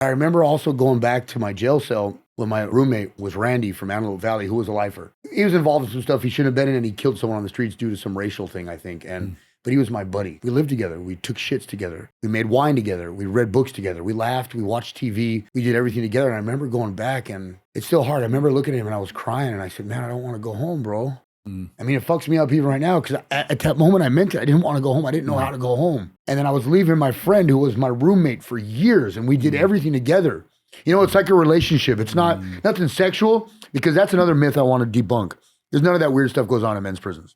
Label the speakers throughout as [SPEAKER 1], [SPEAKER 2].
[SPEAKER 1] I remember also going back to my jail cell when my roommate was Randy from Antelope Valley, who was a lifer. He was involved in some stuff he shouldn't have been in, and he killed someone on the streets due to some racial thing, I think. But he was my buddy. We lived together. We took shits together. We made wine together. We read books together. We laughed. We watched TV. We did everything together. And I remember going back, and it's still hard. I remember looking at him, and I was crying, and I said, man, I don't want to go home, bro. I mean, it fucks me up even right now, because at that moment I meant it. I didn't want to go home. I didn't know how to go home. And then I was leaving my friend who was my roommate for years, and we did everything together. You know, it's like a relationship. It's not nothing sexual, because that's another myth I want to debunk. There's none of that weird stuff goes on in men's prisons.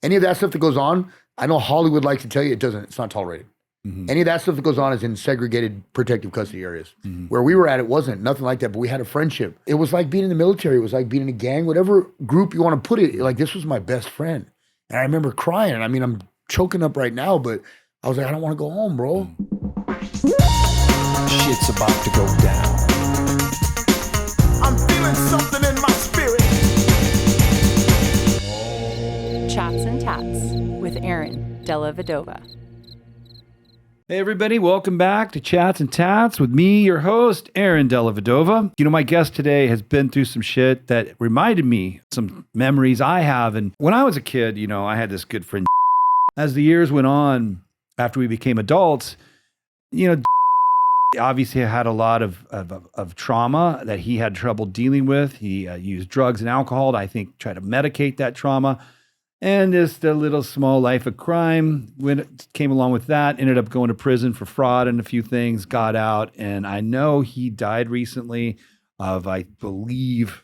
[SPEAKER 1] Any of that stuff that goes on, I know Hollywood likes to tell you it doesn't. It's not tolerated. Any of that stuff that goes on is in segregated protective custody areas. Where we were at, it wasn't. Nothing like that, but we had a friendship. It was like being in the military. It was like being in a gang, whatever group you want to put it. Like, this was my best friend. And I remember crying. I mean, I'm choking up right now, but I was like, I don't want to go home, bro.
[SPEAKER 2] Shit's about to go down.
[SPEAKER 3] I'm feeling something in my spirit.
[SPEAKER 4] Chats and Tatts with Aaron Della Vedova.
[SPEAKER 5] Hey everybody, welcome back to Chats and Tats with me, your host, Aaron Della Vedova. You know, my guest today has been through some shit that reminded me some memories I have. And when I was a kid, you know, I had this good friend. As the years went on, after we became adults, you know, obviously had a lot of trauma that he had trouble dealing with. He used drugs and alcohol to, I think, try to medicate that trauma. And just a little small life of crime when it came along with that, ended up going to prison for fraud and a few things, got out. And I know he died recently of, I believe,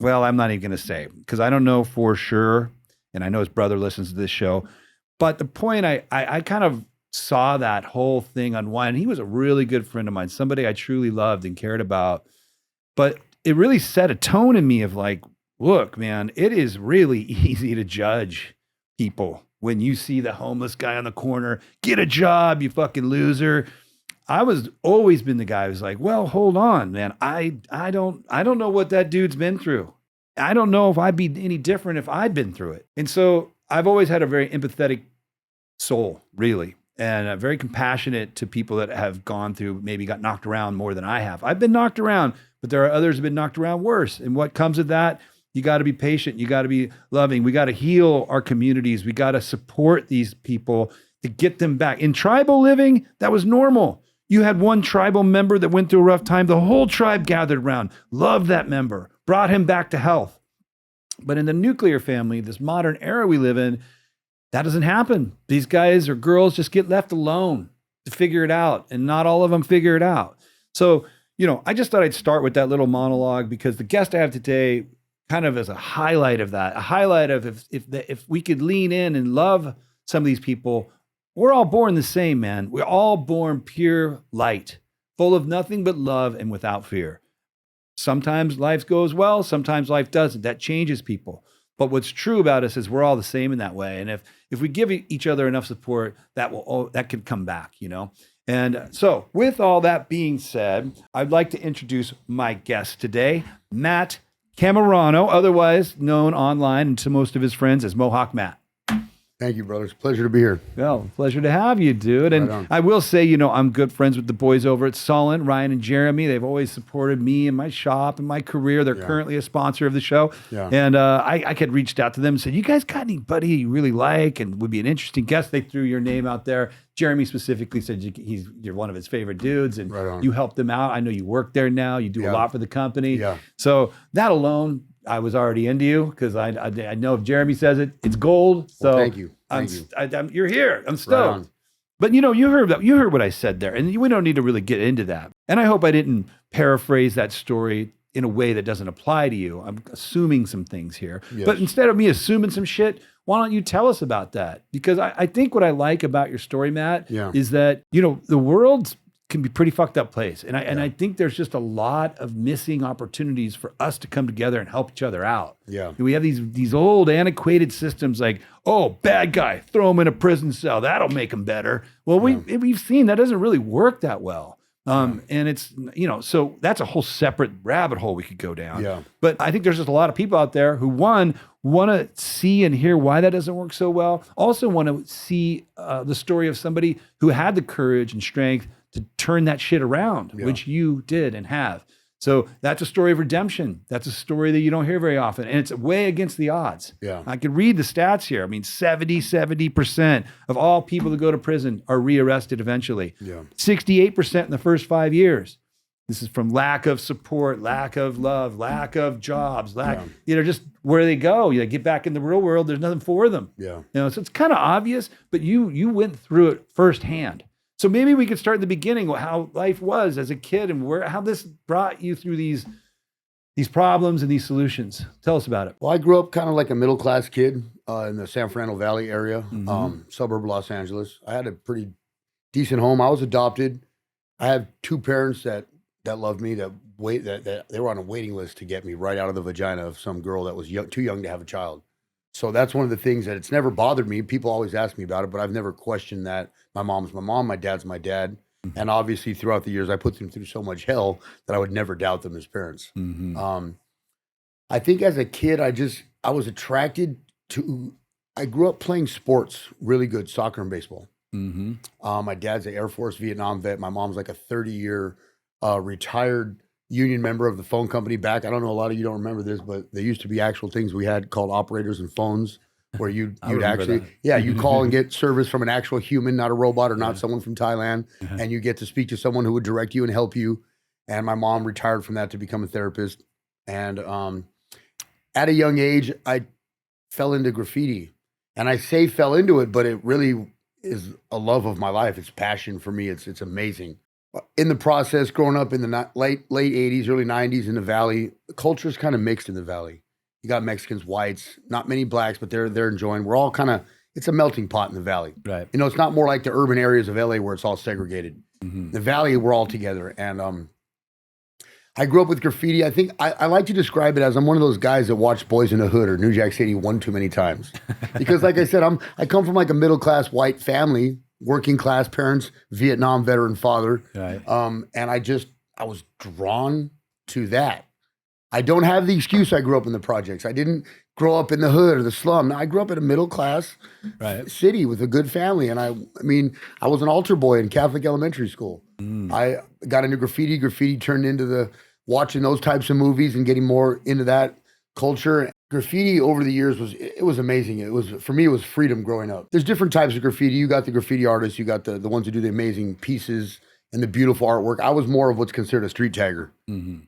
[SPEAKER 5] well, I'm not even going to say, because I don't know for sure. And I know his brother listens to this show. But the point, I kind of saw that whole thing unwind. He was a really good friend of mine, somebody I truly loved and cared about. But it really set a tone in me of like, look, man, it is really easy to judge people when you see the homeless guy on the corner. Get a job, you fucking loser. I was always been the guy who's like, well, hold on, man. I don't know what that dude's been through. I don't know if I'd be any different if I'd been through it. And so I've always had a very empathetic soul, really, and very compassionate to people that have gone through, maybe got knocked around more than I have. I've been knocked around, but there are others who have been knocked around worse. And what comes of that? You got to be patient. You got to be loving. We got to heal our communities. We got to support these people to get them back. In tribal living, that was normal. You had one tribal member that went through a rough time. The whole tribe gathered around, loved that member, brought him back to health. But in the nuclear family, this modern era we live in, that doesn't happen. These guys or girls just get left alone to figure it out, and not all of them figure it out. So, you know, I just thought I'd start with that little monologue because the guest I have today kind of as a highlight of that, a highlight of if we could lean in and love some of these people. We're all born the same, man. We're all born pure light, full of nothing but love and without fear. Sometimes life goes well, sometimes life doesn't. That changes people. But what's true about us is we're all the same in that way. And if we give each other enough support, that can come back, you know? And so with all that being said, I'd like to introduce my guest today, Matt Camaranno, otherwise known online and to most of his friends as Mohawk Matt.
[SPEAKER 1] Thank you, brothers. Pleasure to be here.
[SPEAKER 5] Well, pleasure to have you, dude. And
[SPEAKER 1] Right on.
[SPEAKER 5] I will say, you know, I'm good friends with the boys over at Sullen, Ryan and Jeremy. They've always supported me and my shop and my career. They're currently a sponsor of the show. Yeah. And I had reached out to them and said, you guys got anybody you really like and would be an interesting guest? They threw your name out there. Jeremy specifically said you're one of his favorite dudes and you helped them out. I know you work there now. You do a lot for the company. Yeah. So that alone, I was already into you because I know if Jeremy says it, it's gold. So
[SPEAKER 1] thank you.
[SPEAKER 5] You're here. I'm stoked. Right. But you know, you heard what I said there, and we don't need to really get into that. And I hope I didn't paraphrase that story in a way that doesn't apply to you. I'm assuming some things here. Yes. But instead of me assuming some shit, why don't you tell us about that? Because I think what I like about your story, Matt, is that, you know, the world can be a pretty fucked up place. And I think there's just a lot of missing opportunities for us to come together and help each other out. Yeah. We have these old antiquated systems like, oh, bad guy, throw him in a prison cell. That'll make him better. Well, we've seen that doesn't really work that well. And it's, you know, so that's a whole separate rabbit hole we could go down. Yeah. But I think there's just a lot of people out there who, one, want to see and hear why that doesn't work so well. Also want to see the story of somebody who had the courage and strength to turn that shit around, which you did and have. So that's a story of redemption. That's a story that you don't hear very often. And it's way against the odds.
[SPEAKER 1] Yeah.
[SPEAKER 5] I could read the stats here. I mean, 70% of all people that go to prison are rearrested eventually.
[SPEAKER 1] Yeah.
[SPEAKER 5] 68% in the first 5 years. This is from lack of support, lack of love, lack of jobs, just where they go. You get back in the real world, there's nothing for them.
[SPEAKER 1] Yeah.
[SPEAKER 5] So it's kind of obvious, but you went through it firsthand. So maybe we could start in the beginning, how life was as a kid and how this brought you through these problems and these solutions. Tell us about it.
[SPEAKER 1] Well, I grew up kind of like a middle-class kid in the San Fernando Valley area, suburb of Los Angeles. I had a pretty decent home. I was adopted. I have two parents that loved me, that they were on a waiting list to get me right out of the vagina of some girl that was too young to have a child. So that's one of the things that it's never bothered me. People always ask me about it, but I've never questioned that. My mom's my mom, my dad's my dad. And obviously throughout the years, I put them through so much hell that I would never doubt them as parents. I think as a kid, I was attracted to, I grew up playing sports, really good, soccer and baseball. My dad's an Air Force Vietnam vet. My mom's like a 30-year retired union member of the phone company back. I don't know, a lot of you don't remember this, but there used to be actual things we had called operators and phones where you'd actually, you'd call and get service from an actual human, not a robot or not someone from Thailand. And you get to speak to someone who would direct you and help you. And my mom retired from that to become a therapist. And at a young age, I fell into graffiti. And I say fell into it, but it really is a love of my life. It's passion for me. It's amazing. In the process, growing up in the late 80s, early 90s in the Valley, the culture's kind of mixed in the Valley. You got Mexicans, whites, not many blacks, but they're enjoying. We're all kind of, it's a melting pot in the Valley.
[SPEAKER 5] Right.
[SPEAKER 1] It's not more like the urban areas of LA where it's all segregated. The Valley, we're all together. And I grew up with graffiti. I think I like to describe it as I'm one of those guys that watched Boys in the Hood or New Jack City one too many times. Because like I said, I come from like a middle-class white family, working class parents, Vietnam veteran father.
[SPEAKER 5] Right.
[SPEAKER 1] And I was drawn to that. I don't have the excuse I grew up in the projects. I didn't grow up in the hood or the slum. I grew up in a middle class city with a good family. And I mean, I was an altar boy in Catholic elementary school. I got into graffiti. Graffiti turned into watching those types of movies and getting more into that culture. Graffiti over the years was amazing. For me, it was freedom growing up. There's different types of graffiti. You got the graffiti artists, you got the ones who do the amazing pieces and the beautiful artwork. I was more of what's considered a street tagger.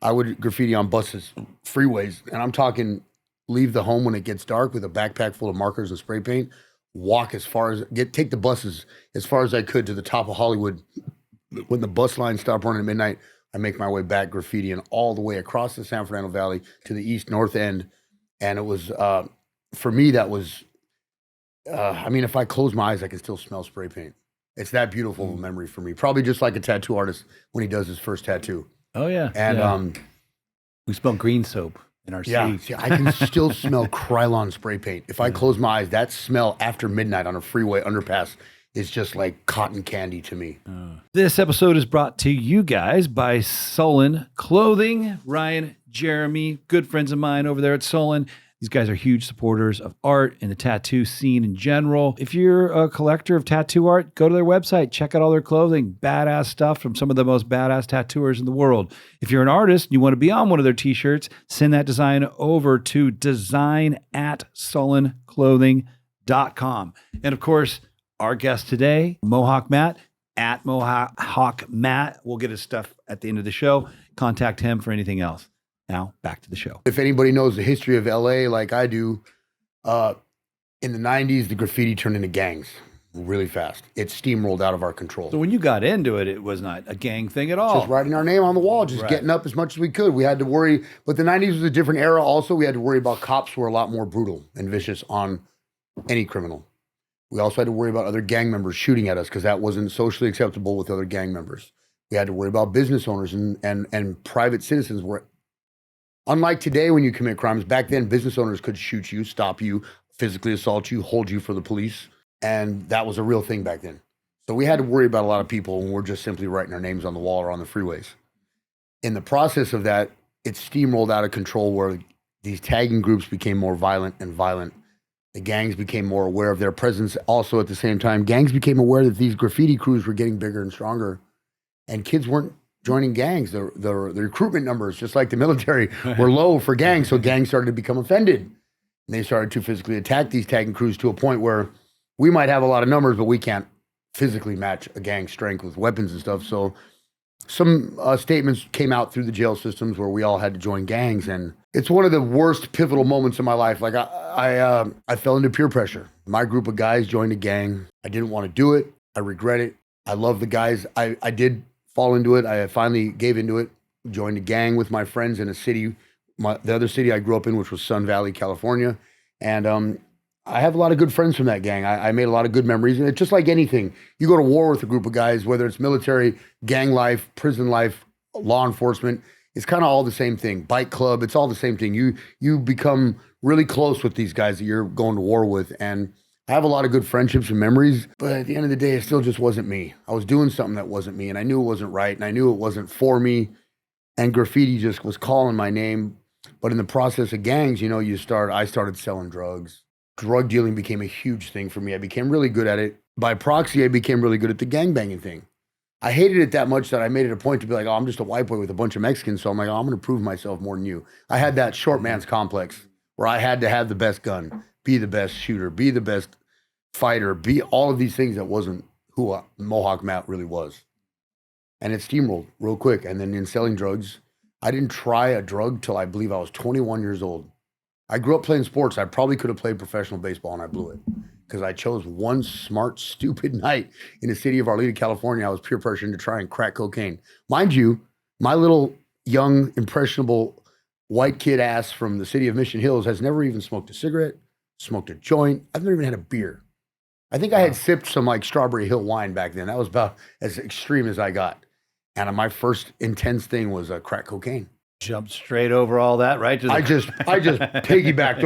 [SPEAKER 1] I would graffiti on buses, freeways, and I'm talking leave the home when it gets dark with a backpack full of markers and spray paint, walk take the buses as far as I could to the top of Hollywood. When the bus line stopped running at midnight, I make my way back graffitiing all the way across the San Fernando Valley to the east north end. And it was, for me, that was, if I close my eyes, I can still smell spray paint. It's that beautiful of a memory for me. Probably just like a tattoo artist when he does his first tattoo.
[SPEAKER 5] Oh, yeah.
[SPEAKER 1] And
[SPEAKER 5] we smell green soap in our city.
[SPEAKER 1] See, I can still smell Krylon spray paint. If I close my eyes, that smell after midnight on a freeway underpass is just like cotton candy to me.
[SPEAKER 5] This episode is brought to you guys by Sullen Clothing. Ryan, Jeremy, good friends of mine over there at Sullen. These guys are huge supporters of art and the tattoo scene in general. If you're a collector of tattoo art, go to their website, check out all their clothing, badass stuff from some of the most badass tattooers in the world. If you're an artist and you want to be on one of their t-shirts, send that design over to design@sullenclothing.com. And of course, our guest today, Mohawk Matt, at Mohawk Matt. We'll get his stuff at the end of the show. Contact him for anything else. Now, back to the show.
[SPEAKER 1] If anybody knows the history of LA like I do, in the 90s, the graffiti turned into gangs really fast. It steamrolled out of our control.
[SPEAKER 5] So when you got into it, it was not a gang thing at all.
[SPEAKER 1] Just writing our name on the wall, just getting up as much as we could. We had to worry, but the 90s was a different era also. We had to worry about cops who were a lot more brutal and vicious on any criminal. We also had to worry about other gang members shooting at us because that wasn't socially acceptable with other gang members. We had to worry about business owners and private citizens were, unlike today when you commit crimes, back then business owners could shoot you, stop you, physically assault you, hold you for the police. And that was a real thing back then. So we had to worry about a lot of people when we're just simply writing our names on the wall or on the freeways. In the process of that, it steamrolled out of control where these tagging groups became more violent and violent. The gangs became more aware of their presence. Also at the same time, gangs became aware that these graffiti crews were getting bigger and stronger. and kids weren't joining gangs. The recruitment numbers, just like the military, were low for gangs. So gangs started to become offended. And they started to physically attack these tagging crews to a point where we might have a lot of numbers, but we can't physically match a gang strength with weapons and stuff. So some statements came out through the jail systems where we all had to join gangs. And it's one of the worst pivotal moments in my life. Like I fell into peer pressure. My group of guys joined a gang. I didn't want to do it. I regret it. I love the guys. I did fall into it. I finally gave into it, joined a gang with my friends in a city, the other city I grew up in, which was Sun Valley, California. And I have a lot of good friends from that gang. I made a lot of good memories. And it's just like anything. You go to war with a group of guys, whether it's military, gang life, prison life, law enforcement, it's kind of all the same thing. Bike club, it's all the same thing. You become really close with these guys that you're going to war with. And I have a lot of good friendships and memories, but at the end of the day, it still just wasn't me. I was doing something that wasn't me, and I knew it wasn't right, and I knew it wasn't for me, and graffiti just was calling my name. But in the process of gangs, I started selling drugs. Drug dealing became a huge thing for me. I became really good at it. By proxy, I became really good at the gangbanging thing. I hated it that much that I made it a point to be like, oh, I'm just a white boy with a bunch of Mexicans, so I'm like, oh, I'm going to prove myself more than you. I had that short man's complex where I had to have the best gun, be the best shooter, be the best fighter, be all of these things that wasn't who Mohawk Matt really was. And it steamrolled real quick. And then in selling drugs, I didn't try a drug till I believe I was 21 years old. I grew up playing sports. I probably could have played professional baseball and I blew it because I chose one smart, stupid night in the city of Arleta, California. I was peer pressured to try and crack cocaine. Mind you, my little young, impressionable white kid ass from the city of Mission Hills has never even smoked a cigarette, smoked a joint. I've never even had a beer. I think I had sipped some like Strawberry Hill wine back then. That was about as extreme as I got. And my first intense thing was crack cocaine.
[SPEAKER 5] Jumped straight over all that, right?
[SPEAKER 1] I just piggybacked,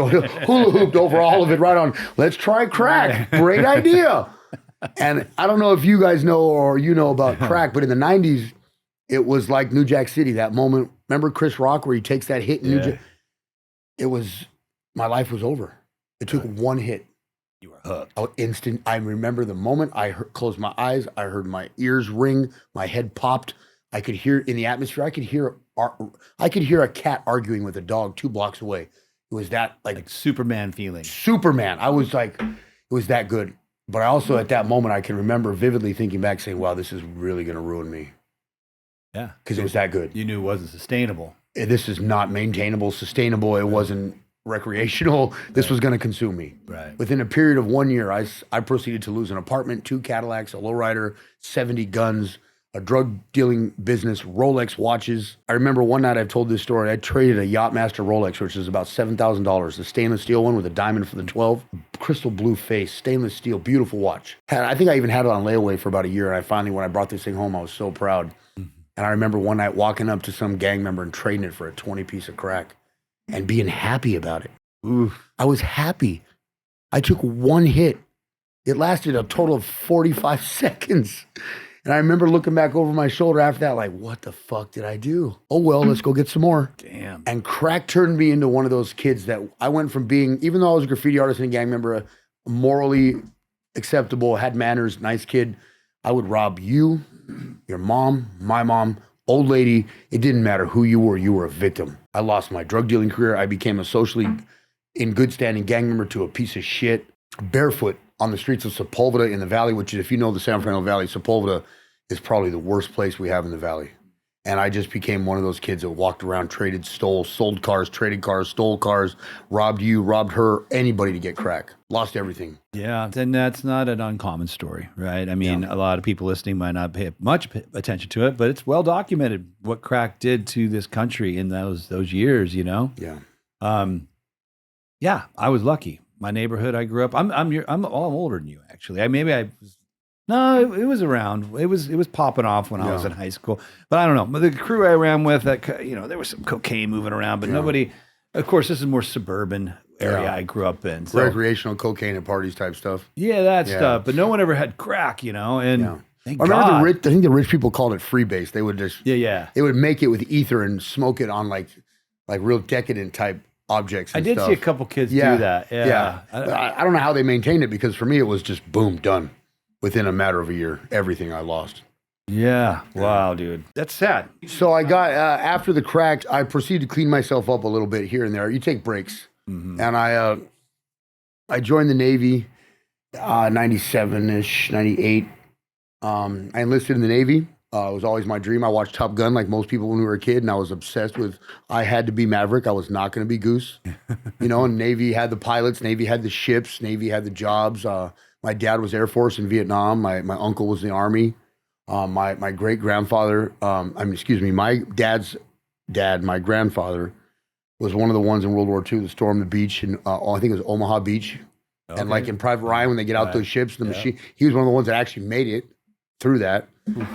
[SPEAKER 1] hula hooped over all of it right on, let's try crack. Great idea. And I don't know if you guys know or you know about crack, but in the 90s, it was like New Jack City, that moment. Remember Chris Rock where he takes that hit in New Jack? My life was over. It took one hit.
[SPEAKER 5] You were hooked.
[SPEAKER 1] Instant. I remember the moment I closed my eyes. I heard my ears ring. My head popped. I could hear in the atmosphere. I could hear a cat arguing with a dog 2 blocks away. It was that like
[SPEAKER 5] Superman feeling.
[SPEAKER 1] Superman. I was like, it was that good. But I also at that moment I can remember vividly thinking back, saying, "Wow, this is really going to ruin me."
[SPEAKER 5] Yeah,
[SPEAKER 1] because it was that good.
[SPEAKER 5] You knew it wasn't sustainable.
[SPEAKER 1] This is not maintainable, sustainable. It wasn't recreational. This was going to consume me.
[SPEAKER 5] Right.
[SPEAKER 1] Within a period of 1 year, I proceeded to lose an apartment, 2 Cadillacs, a lowrider, 70 guns, a drug dealing business, Rolex watches. I remember one night I've told this story. I traded a Yachtmaster Rolex, which is about $7,000, the stainless steel one with a diamond for the 12, crystal blue face, stainless steel, beautiful watch. I think I even had it on layaway for about a year. And I finally, when I brought this thing home, I was so proud. Mm-hmm. And I remember one night walking up to some gang member and trading it for a 20 piece of crack and being happy about it.
[SPEAKER 5] Oof.
[SPEAKER 1] I was happy. I took one hit. It lasted a total of 45 seconds. And I remember looking back over my shoulder after that, like, what the fuck did I do? Oh, well, let's go get some more.
[SPEAKER 5] Damn.
[SPEAKER 1] And crack turned me into one of those kids that I went from being, even though I was a graffiti artist and a gang member, a morally acceptable, had manners, nice kid, I would rob you, your mom, my mom, old lady. It didn't matter who you were a victim. I lost my drug dealing career. I became a socially in good standing gang member to a piece of shit, barefoot on the streets of Sepulveda in the valley, which if you know the San Fernando Valley, Sepulveda is probably the worst place we have in the valley. And I just became one of those kids that walked around, traded, stole, sold cars, traded cars, stole cars, robbed you, robbed her, anybody to get crack. Lost everything.
[SPEAKER 5] Yeah, and that's not an uncommon story, right? I mean, a lot of people listening might not pay much attention to it, but it's well documented what crack did to this country in those years, you know?
[SPEAKER 1] Yeah.
[SPEAKER 5] Yeah, I was lucky. My neighborhood I grew up, I'm older than you, actually. It was around. It was popping off when I was in high school. But I don't know. The crew I ran with, there was some cocaine moving around, but nobody. Of course, this is more suburban area I grew up in. So,
[SPEAKER 1] recreational cocaine at parties type stuff.
[SPEAKER 5] Yeah, that stuff. But no one ever had crack, and thank God.
[SPEAKER 1] I think the rich people called it freebase. They would just
[SPEAKER 5] they
[SPEAKER 1] would make it with ether and smoke it on like real decadent type objects.
[SPEAKER 5] I did see a couple kids do that. Yeah.
[SPEAKER 1] I don't know how they maintained it because for me it was just boom, done. Within a matter of a year, everything I lost.
[SPEAKER 5] Yeah. Wow, dude. That's sad.
[SPEAKER 1] So I got, after the crack, I proceeded to clean myself up a little bit here and there. You take breaks. And I joined the Navy, 97-ish, 98. I enlisted in the Navy. It was always my dream. I watched Top Gun like most people when we were a kid, and I was obsessed with, I had to be Maverick. I was not going to be Goose. And Navy had the pilots, Navy had the ships, Navy had the jobs. My dad was Air Force in Vietnam. My uncle was in the Army. My great-grandfather, my dad's dad, my grandfather, was one of the ones in World War II that stormed the beach in, I think it was Omaha Beach. Okay. And like in Private Ryan, when they get out those ships, the machine, he was one of the ones that actually made it through that.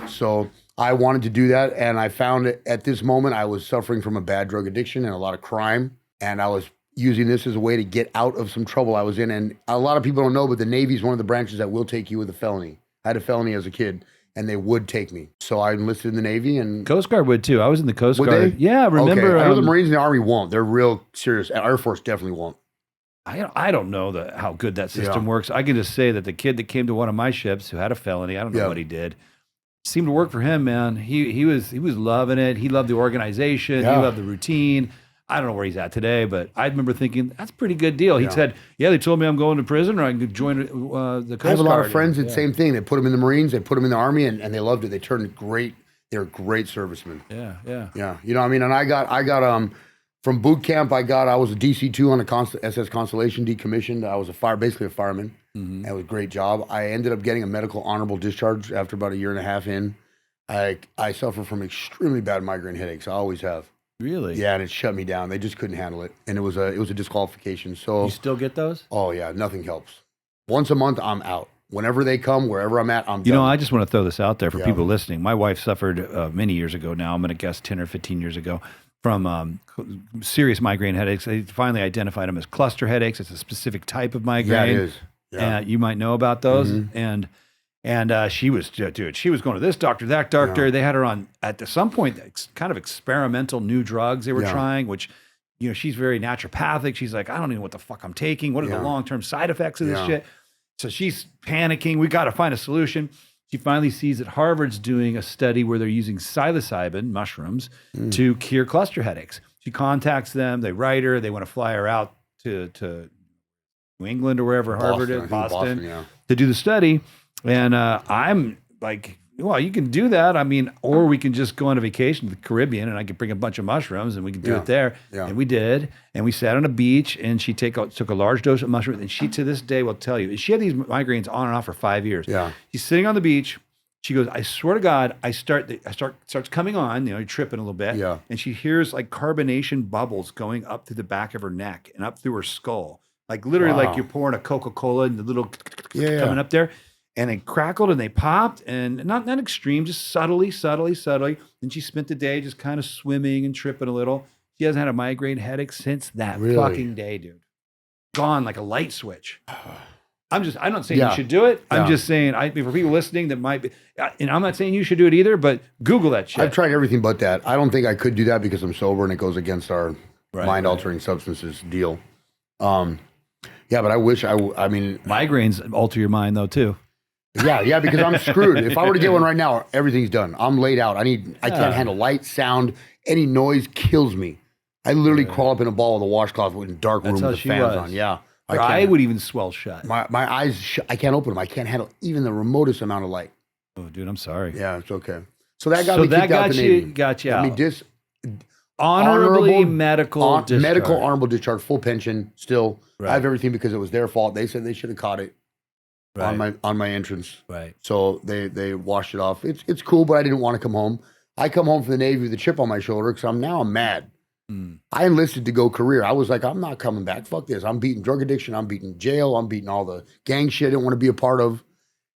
[SPEAKER 1] So I wanted to do that. And I found at this moment, I was suffering from a bad drug addiction and a lot of crime. And I was using this as a way to get out of some trouble I was in. And a lot of people don't know, but the Navy is one of the branches that will take you with a felony. I had a felony as a kid. And they would take me. So I enlisted in the Navy, and
[SPEAKER 5] Coast Guard would too. I was in the Coast Guard.
[SPEAKER 1] They?
[SPEAKER 5] Yeah, remember?
[SPEAKER 1] Okay. I know the Marines and the Army won't. They're real serious. Air Force definitely won't.
[SPEAKER 5] I don't know how good that system works. I can just say that the kid that came to one of my ships who had a felony, I don't know what he did, seemed to work for him, man. He was loving it. He loved the organization. He loved the routine. I don't know where he's at today, but I remember thinking, that's a pretty good deal. He said, they told me I'm going to prison or I can join the Coast Guard.
[SPEAKER 1] I have a lot of friends that same thing. They put them in the Marines, they put them in the Army, and they loved it. They turned great. They're great servicemen.
[SPEAKER 5] Yeah.
[SPEAKER 1] You know what I mean? And I got from boot camp, I was a DC-2 on the SS Constellation, decommissioned. I was basically a fireman. Mm-hmm. It was a great job. I ended up getting a medical honorable discharge after about a year and a half in. I suffer from extremely bad migraine headaches. I always have.
[SPEAKER 5] Really?
[SPEAKER 1] Yeah, and it shut me down. They just couldn't handle it, and it was a disqualification. So
[SPEAKER 5] you still get those?
[SPEAKER 1] Oh yeah, nothing helps. Once a month, I'm out. Whenever they come, wherever I'm at, I'm.
[SPEAKER 5] You know, I just want to throw this out there for people listening. My wife suffered many years ago. Now I'm going to guess 10 or 15 years ago from serious migraine headaches. They finally identified them as cluster headaches. It's a specific type of migraine.
[SPEAKER 1] Yeah, it is. Yeah.
[SPEAKER 5] You might know about those, and she was, dude, she was going to this doctor, that doctor. Yeah. They had her on, at some point, kind of experimental new drugs they were trying, which, she's very naturopathic. She's like, I don't even know what the fuck I'm taking. What are the long-term side effects of this shit? So she's panicking. We got to find a solution. She finally sees that Harvard's doing a study where they're using psilocybin, mushrooms, to cure cluster headaches. She contacts them. They write her. They want to fly her out to New England or wherever Harvard is, Boston, to do the study. And I'm like, well, you can do that. I mean, or we can just go on a vacation to the Caribbean and I could bring a bunch of mushrooms and we can do it there. Yeah. And we did. And we sat on a beach and she took a large dose of mushrooms. And she, to this day, will tell you, she had these migraines on and off for 5 years. Yeah. She's sitting on the beach. She goes, I swear to God, starts coming on, you're tripping a little bit. Yeah. And she hears like carbonation bubbles going up through the back of her neck and up through her skull. Like literally like you're pouring a Coca-Cola and the little coming up there. And they crackled and they popped, and not extreme, just subtly. And she spent the day just kind of swimming and tripping a little. She hasn't had a migraine headache since that fucking day, dude. Gone like a light switch. I'm not saying you should do it. I'm just saying, for people listening that might be, and I'm not saying you should do it either, but Google that shit.
[SPEAKER 1] I've tried everything but that. I don't think I could do that because I'm sober and it goes against our mind-altering substances deal. But I wish I mean.
[SPEAKER 5] Migraines alter your mind though, too.
[SPEAKER 1] Yeah, because I'm screwed. If I were to get one right now, everything's done. I'm laid out. I can't handle light, sound, any noise kills me. I literally crawl up in a ball with a washcloth in a dark room with the fans on. Yeah.
[SPEAKER 5] Your eye would even swell shut.
[SPEAKER 1] My eyes, I can't open them. I can't handle even the remotest amount of light.
[SPEAKER 5] Oh, dude, I'm sorry.
[SPEAKER 1] Yeah, it's okay. So that got me kicked out the Navy.
[SPEAKER 5] Got you out.
[SPEAKER 1] I mean,
[SPEAKER 5] honorable medical discharge.
[SPEAKER 1] Medical honorable discharge, full pension, still. I have everything because it was their fault. They said they should have caught it. On my entrance. Right. So they washed it off. It's cool, but I didn't want to come home. I come home from the Navy with a chip on my shoulder because I'm mad. I enlisted to go career. I was like, I'm not coming back. Fuck this. I'm beating drug addiction. I'm beating jail. I'm beating all the gang shit I didn't want to be a part of.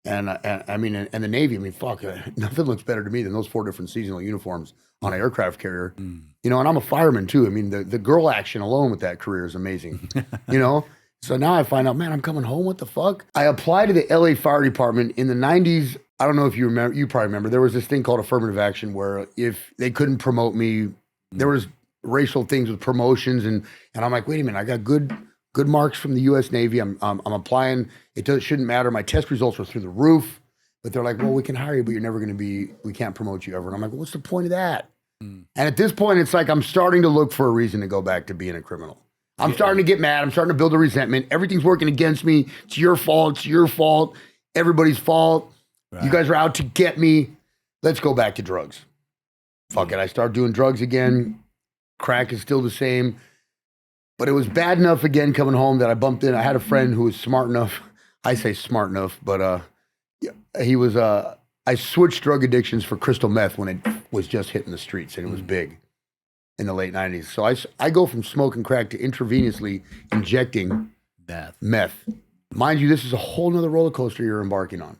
[SPEAKER 1] And I mean, and the Navy, fuck, nothing looks better to me than those 4 different seasonal uniforms on an aircraft carrier. And I'm a fireman too. I mean, the girl action alone with that career is amazing. So now I find out, man, I'm coming home. What the fuck? I applied to the LA Fire Department in the 90s. I don't know if you remember, you probably remember, there was this thing called affirmative action where if they couldn't promote me, there was racial things with promotions. And I'm like, wait a minute, I got good marks from the US Navy. I'm applying. Shouldn't matter. My test results were through the roof. But they're like, well, we can hire you, but you're never going to be, we can't promote you ever. And I'm like, well, what's the point of that? And at this point, it's like I'm starting to look for a reason to go back to being a criminal. I'm starting to get mad. I'm starting to build a resentment. Everything's working against me. It's your fault. It's your fault. Everybody's fault. Right. You guys are out to get me. Let's go back to drugs. Fuck it. I start doing drugs again. Crack is still the same. But it was bad enough again coming home that I bumped in. I had a friend who was smart enough. I say smart enough, but he was, I switched drug addictions for crystal meth when it was just hitting the streets, and it was big in the late 90s. So I go from smoking crack to intravenously injecting meth. Mind you, this is a whole nother roller coaster you're embarking on.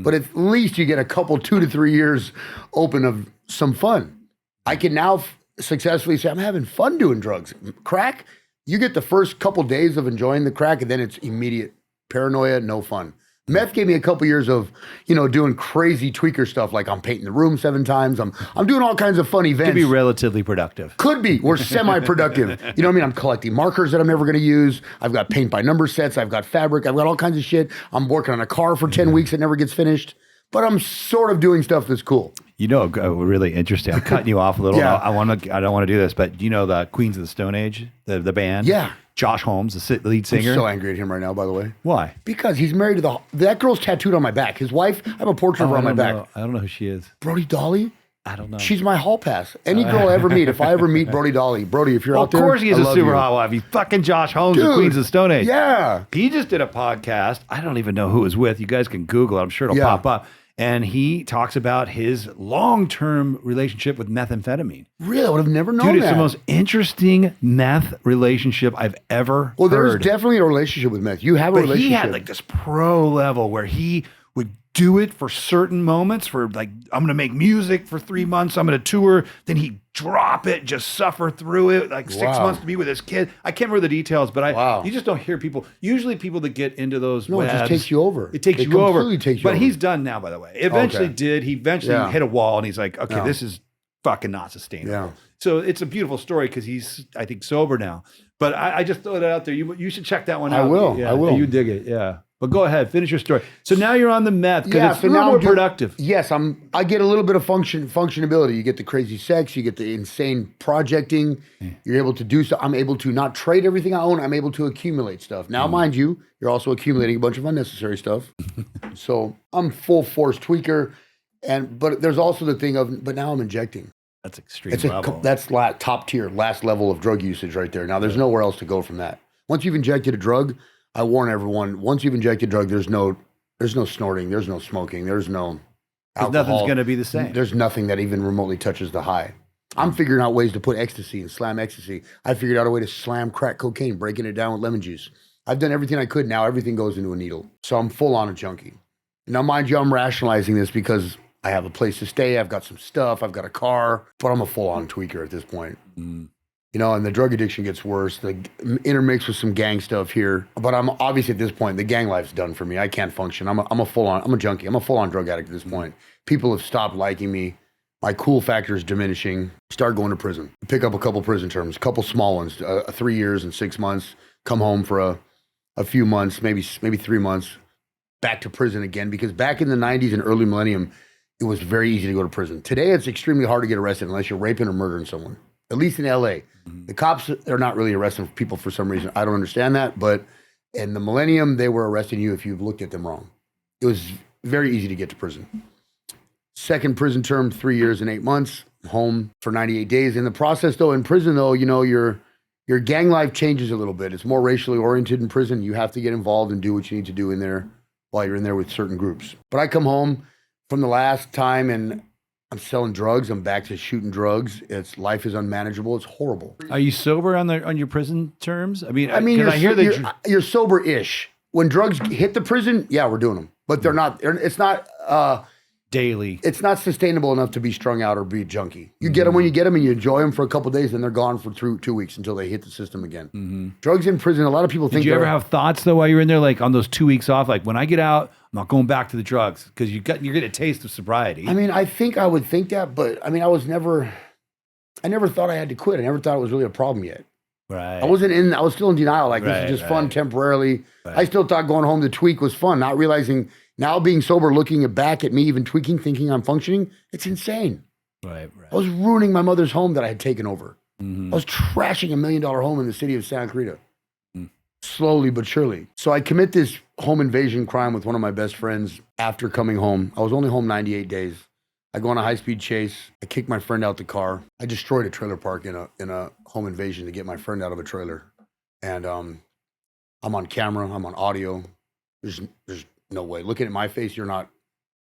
[SPEAKER 1] But at least you get a couple, 2 to 3 years open of some fun. I can now successfully say I'm having fun doing drugs. Crack, you get the first couple days of enjoying the crack, and then it's immediate paranoia, no fun. Meth gave me a couple years of, doing crazy tweaker stuff, like I'm painting the room 7 times. I'm doing all kinds of fun events.
[SPEAKER 5] Could be relatively productive.
[SPEAKER 1] Could be. We're semi-productive. You know what I mean? I'm collecting markers that I'm never going to use. I've got paint by number sets. I've got fabric. I've got all kinds of shit. I'm working on a car for 10 weeks that never gets finished. But I'm sort of doing stuff that's cool.
[SPEAKER 5] Really interesting. I'm cutting you off a little.
[SPEAKER 1] Yeah.
[SPEAKER 5] I don't want to do this, but the Queens of the Stone Age, the band?
[SPEAKER 1] Yeah.
[SPEAKER 5] Josh Holmes, the lead singer.
[SPEAKER 1] I'm so angry at him right now, by the way.
[SPEAKER 5] Why?
[SPEAKER 1] Because he's married to that girl's tattooed on my back. His wife, I have a portrait of her on my back.
[SPEAKER 5] I don't know who she is.
[SPEAKER 1] Brody Dolly?
[SPEAKER 5] I don't know.
[SPEAKER 1] She's my hall pass. Any girl I ever meet, if I ever meet Brody Dolly, Brody, if you're out there,
[SPEAKER 5] of course he is a super hot wife. He's fucking Josh Holmes of Queens of the Stone Age.
[SPEAKER 1] Yeah.
[SPEAKER 5] He just did a podcast. I don't even know who it was with. You guys can Google it. I'm sure it'll pop up. And he talks about his long-term relationship with methamphetamine.
[SPEAKER 1] Really? I would have never known that.
[SPEAKER 5] Dude, it's the most interesting meth relationship I've ever heard.
[SPEAKER 1] Well, there's definitely a relationship with meth. You have a relationship.
[SPEAKER 5] He had like this pro level where he would do it for certain moments for like, I'm going to make music for 3 months. I'm going to tour. Then he'd drop it, just suffer through it, like 6 months to be with his kid. I can't remember the details, but you just don't hear people. Usually people that get into those
[SPEAKER 1] it just takes you over.
[SPEAKER 5] It takes you over.
[SPEAKER 1] Takes you
[SPEAKER 5] but
[SPEAKER 1] over.
[SPEAKER 5] He's done now, by the way. He eventually hit a wall and he's like, okay, this is fucking not sustainable.
[SPEAKER 1] Yeah.
[SPEAKER 5] So it's a beautiful story because he's, I think, sober now. But I just throw that out there. You should check that one out.
[SPEAKER 1] I will.
[SPEAKER 5] Yeah,
[SPEAKER 1] I will.
[SPEAKER 5] You dig it. Yeah. But go ahead, finish your story. So now you're on the meth because it's now more productive.
[SPEAKER 1] Yes, I get a little bit of functionability. You get the crazy sex, you get the insane projecting. You're able to do so. I'm able to not trade everything I own. I'm able to accumulate stuff. Now, mind you, you're also accumulating a bunch of unnecessary stuff. So I'm full force tweaker, but there's also the thing of, but now I'm injecting.
[SPEAKER 5] That's extreme level.
[SPEAKER 1] That's top tier, last level of drug usage right there. Now there's nowhere else to go from that. Once you've injected a drug, I warn everyone, once you've injected drug, there's no snorting, there's no smoking, there's no alcohol.
[SPEAKER 5] Nothing's going to be the same.
[SPEAKER 1] There's nothing that even remotely touches the high. I'm figuring out ways to put ecstasy and slam ecstasy. I figured out a way to slam crack cocaine, breaking it down with lemon juice. I've done everything I could. Now everything goes into a needle. So I'm full on a junkie. Now, mind you, I'm rationalizing this because I have a place to stay. I've got some stuff. I've got a car, but I'm a full on tweaker at this point. And the drug addiction gets worse. The intermixed with some gang stuff here. But I'm obviously at this point, the gang life's done for me. I can't function. I'm a junkie. I'm a full on drug addict at this point. People have stopped liking me. My cool factor is diminishing. Start going to prison. Pick up a couple prison terms, a couple small ones, 3 years and 6 months. Come home for a few months, maybe 3 months. Back to prison again. Because back in the 90s and early millennium, it was very easy to go to prison. Today, it's extremely hard to get arrested unless you're raping or murdering someone. At least in LA. The cops are not really arresting people for some reason. I don't understand that. But in the millennium, they were arresting you if you looked at them wrong. It was very easy to get to prison. Second prison term, 3 years and 8 months. Home for 98 days. In the process, though, in prison, though, your gang life changes a little bit. It's more racially oriented in prison. You have to get involved and do what you need to do in there while you're in there with certain groups. But I come home from the last time and I'm selling drugs. I'm back to shooting drugs. Life is unmanageable. It's horrible.
[SPEAKER 5] Are you sober on your prison terms? I mean,
[SPEAKER 1] you're sober-ish. When drugs hit the prison, yeah, we're doing them, but they're not. It's not
[SPEAKER 5] daily.
[SPEAKER 1] It's not sustainable enough to be strung out or be a junkie. You get them when you get them, and you enjoy them for a couple of days, and they're gone for 2 weeks until they hit the system again. Drugs in prison. A lot of people think.
[SPEAKER 5] Did you ever have thoughts though while you were in there, like on those 2 weeks off, like when I get out, I'm not going back to the drugs because you're getting a taste of sobriety.
[SPEAKER 1] I mean, I think I would think that, but I mean, I never thought I had to quit. I never thought it was really a problem yet.
[SPEAKER 5] Right.
[SPEAKER 1] I was still in denial. Like, this is just fun temporarily.
[SPEAKER 5] Right.
[SPEAKER 1] I still thought going home to tweak was fun, not realizing now being sober, looking back at me, even tweaking, thinking I'm functioning, it's insane.
[SPEAKER 5] Right.
[SPEAKER 1] I was ruining my mother's home that I had taken over.
[SPEAKER 5] Mm-hmm.
[SPEAKER 1] I was trashing $1 million home in the city of Santa Clarita. Slowly but surely. So I commit this home invasion crime with one of my best friends after coming home. I was only home 98 days. I go on a high-speed chase. I kick my friend out the car. I destroyed a trailer park in a home invasion to get my friend out of a trailer. And I'm on camera. I'm on audio. There's no way. Looking at my face,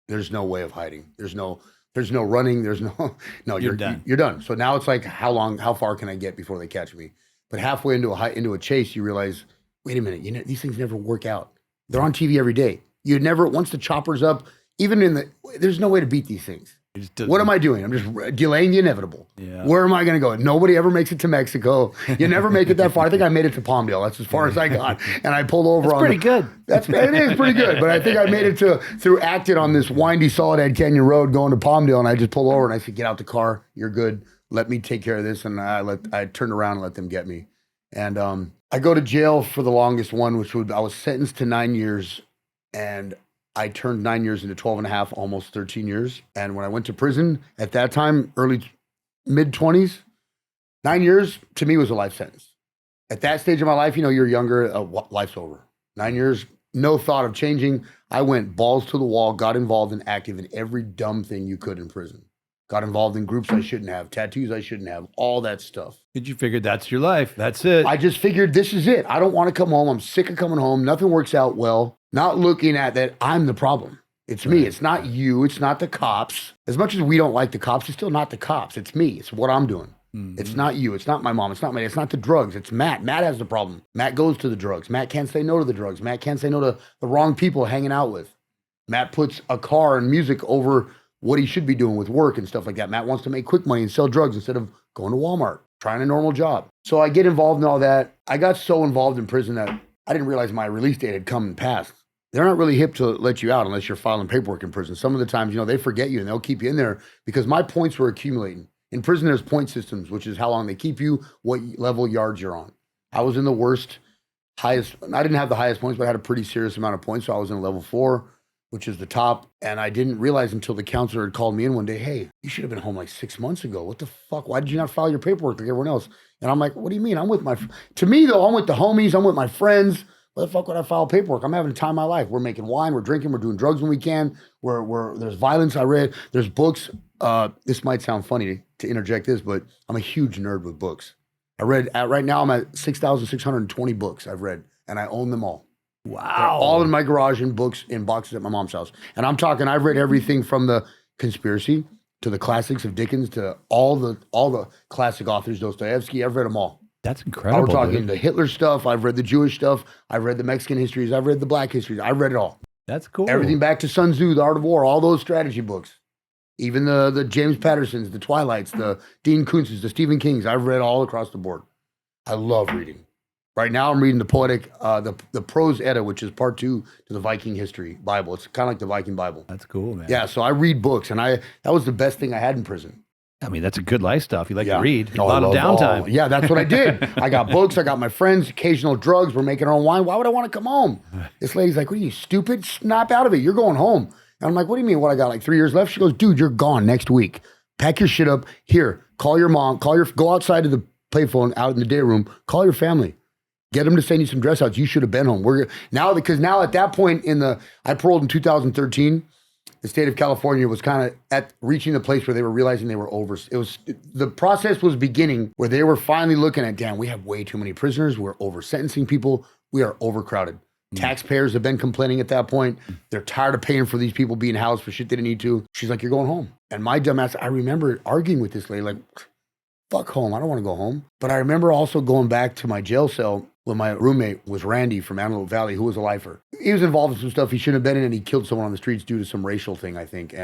[SPEAKER 1] there's no way of hiding. There's no running. There's no you're done. You're done. So now it's like, how far can I get before they catch me? But halfway into a chase, you realize, wait a minute, these things never work out. They're on TV every day. Once the chopper's up, there's no way to beat these things. What am I doing? I'm just delaying the inevitable. Yeah. Where am I going to go? Nobody ever makes it to Mexico. You never make it that far. I think I made it to Palmdale. That's as far as I got. And I pulled over. That's
[SPEAKER 5] pretty good.
[SPEAKER 1] It is pretty good. But I think I made it through Acton on this windy Solid Head Canyon Road going to Palmdale. And I just pulled over and I said, get out the car. You're good. Let me take care of this. And I turned around and let them get me. And I go to jail for the longest one, I was sentenced to 9 years, and I turned 9 years into 12 and a half, almost 13 years. And when I went to prison at that time, mid-20s, 9 years to me was a life sentence. At that stage of my life, you're younger, life's over. 9 years, no thought of changing. I went balls to the wall, got involved and active in every dumb thing you could in prison. Got involved in groups I shouldn't have, tattoos I shouldn't have, all that stuff.
[SPEAKER 5] Did you figure that's your life? That's it.
[SPEAKER 1] I just figured this is it. I don't want to come home. I'm sick of coming home. Nothing works out well. Not looking at that I'm the problem. It's me. It's not you. It's not the cops. As much as we don't like the cops, it's still not the cops. It's me. It's what I'm doing. Mm-hmm. It's not you. It's not my mom. It's not the drugs. It's Matt. Matt has the problem. Matt goes to the drugs. Matt can't say no to the drugs. Matt can't say no to the wrong people hanging out with. Matt puts a car and music over what he should be doing with work and stuff like that. Matt wants to make quick money and sell drugs instead of going to Walmart, trying a normal job. So I get involved in all that. I got so involved in prison that I didn't realize my release date had come and passed. They're not really hip to let you out unless you're filing paperwork in prison. Some of the times, they forget you and they'll keep you in there because my points were accumulating. In prison, there's point systems, which is how long they keep you, what level yards you're on. I was in the highest, I didn't have the highest points, but I had a pretty serious amount of points. So I was in level 4. Which is the top. And I didn't realize until the counselor had called me in one day, hey, you should have been home like 6 months ago. What the fuck? Why did you not file your paperwork like everyone else? And I'm like, what do you mean? To me though, I'm with the homies, I'm with my friends. Why the fuck would I file paperwork? I'm having the time of my life. We're making wine, we're drinking, we're doing drugs when we can. There's violence I read, there's books. This might sound funny to interject this, but I'm a huge nerd with books. Right now I'm at 6,620 books I've read and I own them all.
[SPEAKER 5] Wow.
[SPEAKER 1] They're all in my garage in boxes at my mom's house. And I'm talking, I've read everything from the conspiracy to the classics of Dickens to all the classic authors, Dostoevsky. I've read them all.
[SPEAKER 5] That's incredible.
[SPEAKER 1] We're talking the Hitler stuff. I've read the Jewish stuff. I've read the Mexican histories. I've read the Black histories. I've read it all.
[SPEAKER 5] That's cool.
[SPEAKER 1] Everything back to Sun Tzu, The Art of War, all those strategy books. Even the James Pattersons, the Twilights, the Dean Kuntzes, the Stephen Kings. I've read all across the board. I love reading. Right now, I'm reading the poetic, the prose Edda, which is part 2 to the Viking history Bible. It's kind of like the Viking Bible.
[SPEAKER 5] That's cool, man.
[SPEAKER 1] Yeah, so I read books, and that was the best thing I had in prison.
[SPEAKER 5] I mean, that's a good life stuff. You like to read. A lot of downtime.
[SPEAKER 1] Yeah, that's what I did. I got books. I got my friends, occasional drugs. We're making our own wine. Why would I want to come home? This lady's like, what are you, stupid? Snap out of it. You're going home. And I'm like, what do you mean? What, I got like 3 years left? She goes, dude, you're gone next week. Pack your shit up. Here, call your mom. Go outside to the payphone out in the day room. Call your family. Get them to send you some dress outs. You should have been home. Because now at that point I paroled in 2013. The state of California was kind of at reaching the place where they were realizing they were the process was beginning where they were finally looking at, damn, we have way too many prisoners. We're over sentencing people. We are overcrowded. Taxpayers have been complaining at that point. They're tired of paying for these people being housed for shit they didn't need to. She's like, you're going home. And my dumbass, I remember arguing with this lady, like, fuck home. I don't want to go home. But I remember also going back to my jail cell when my roommate was Randy from Antelope Valley, who was a lifer. He was involved in some stuff he shouldn't have been in, and he killed someone on the streets due to some racial thing, I think.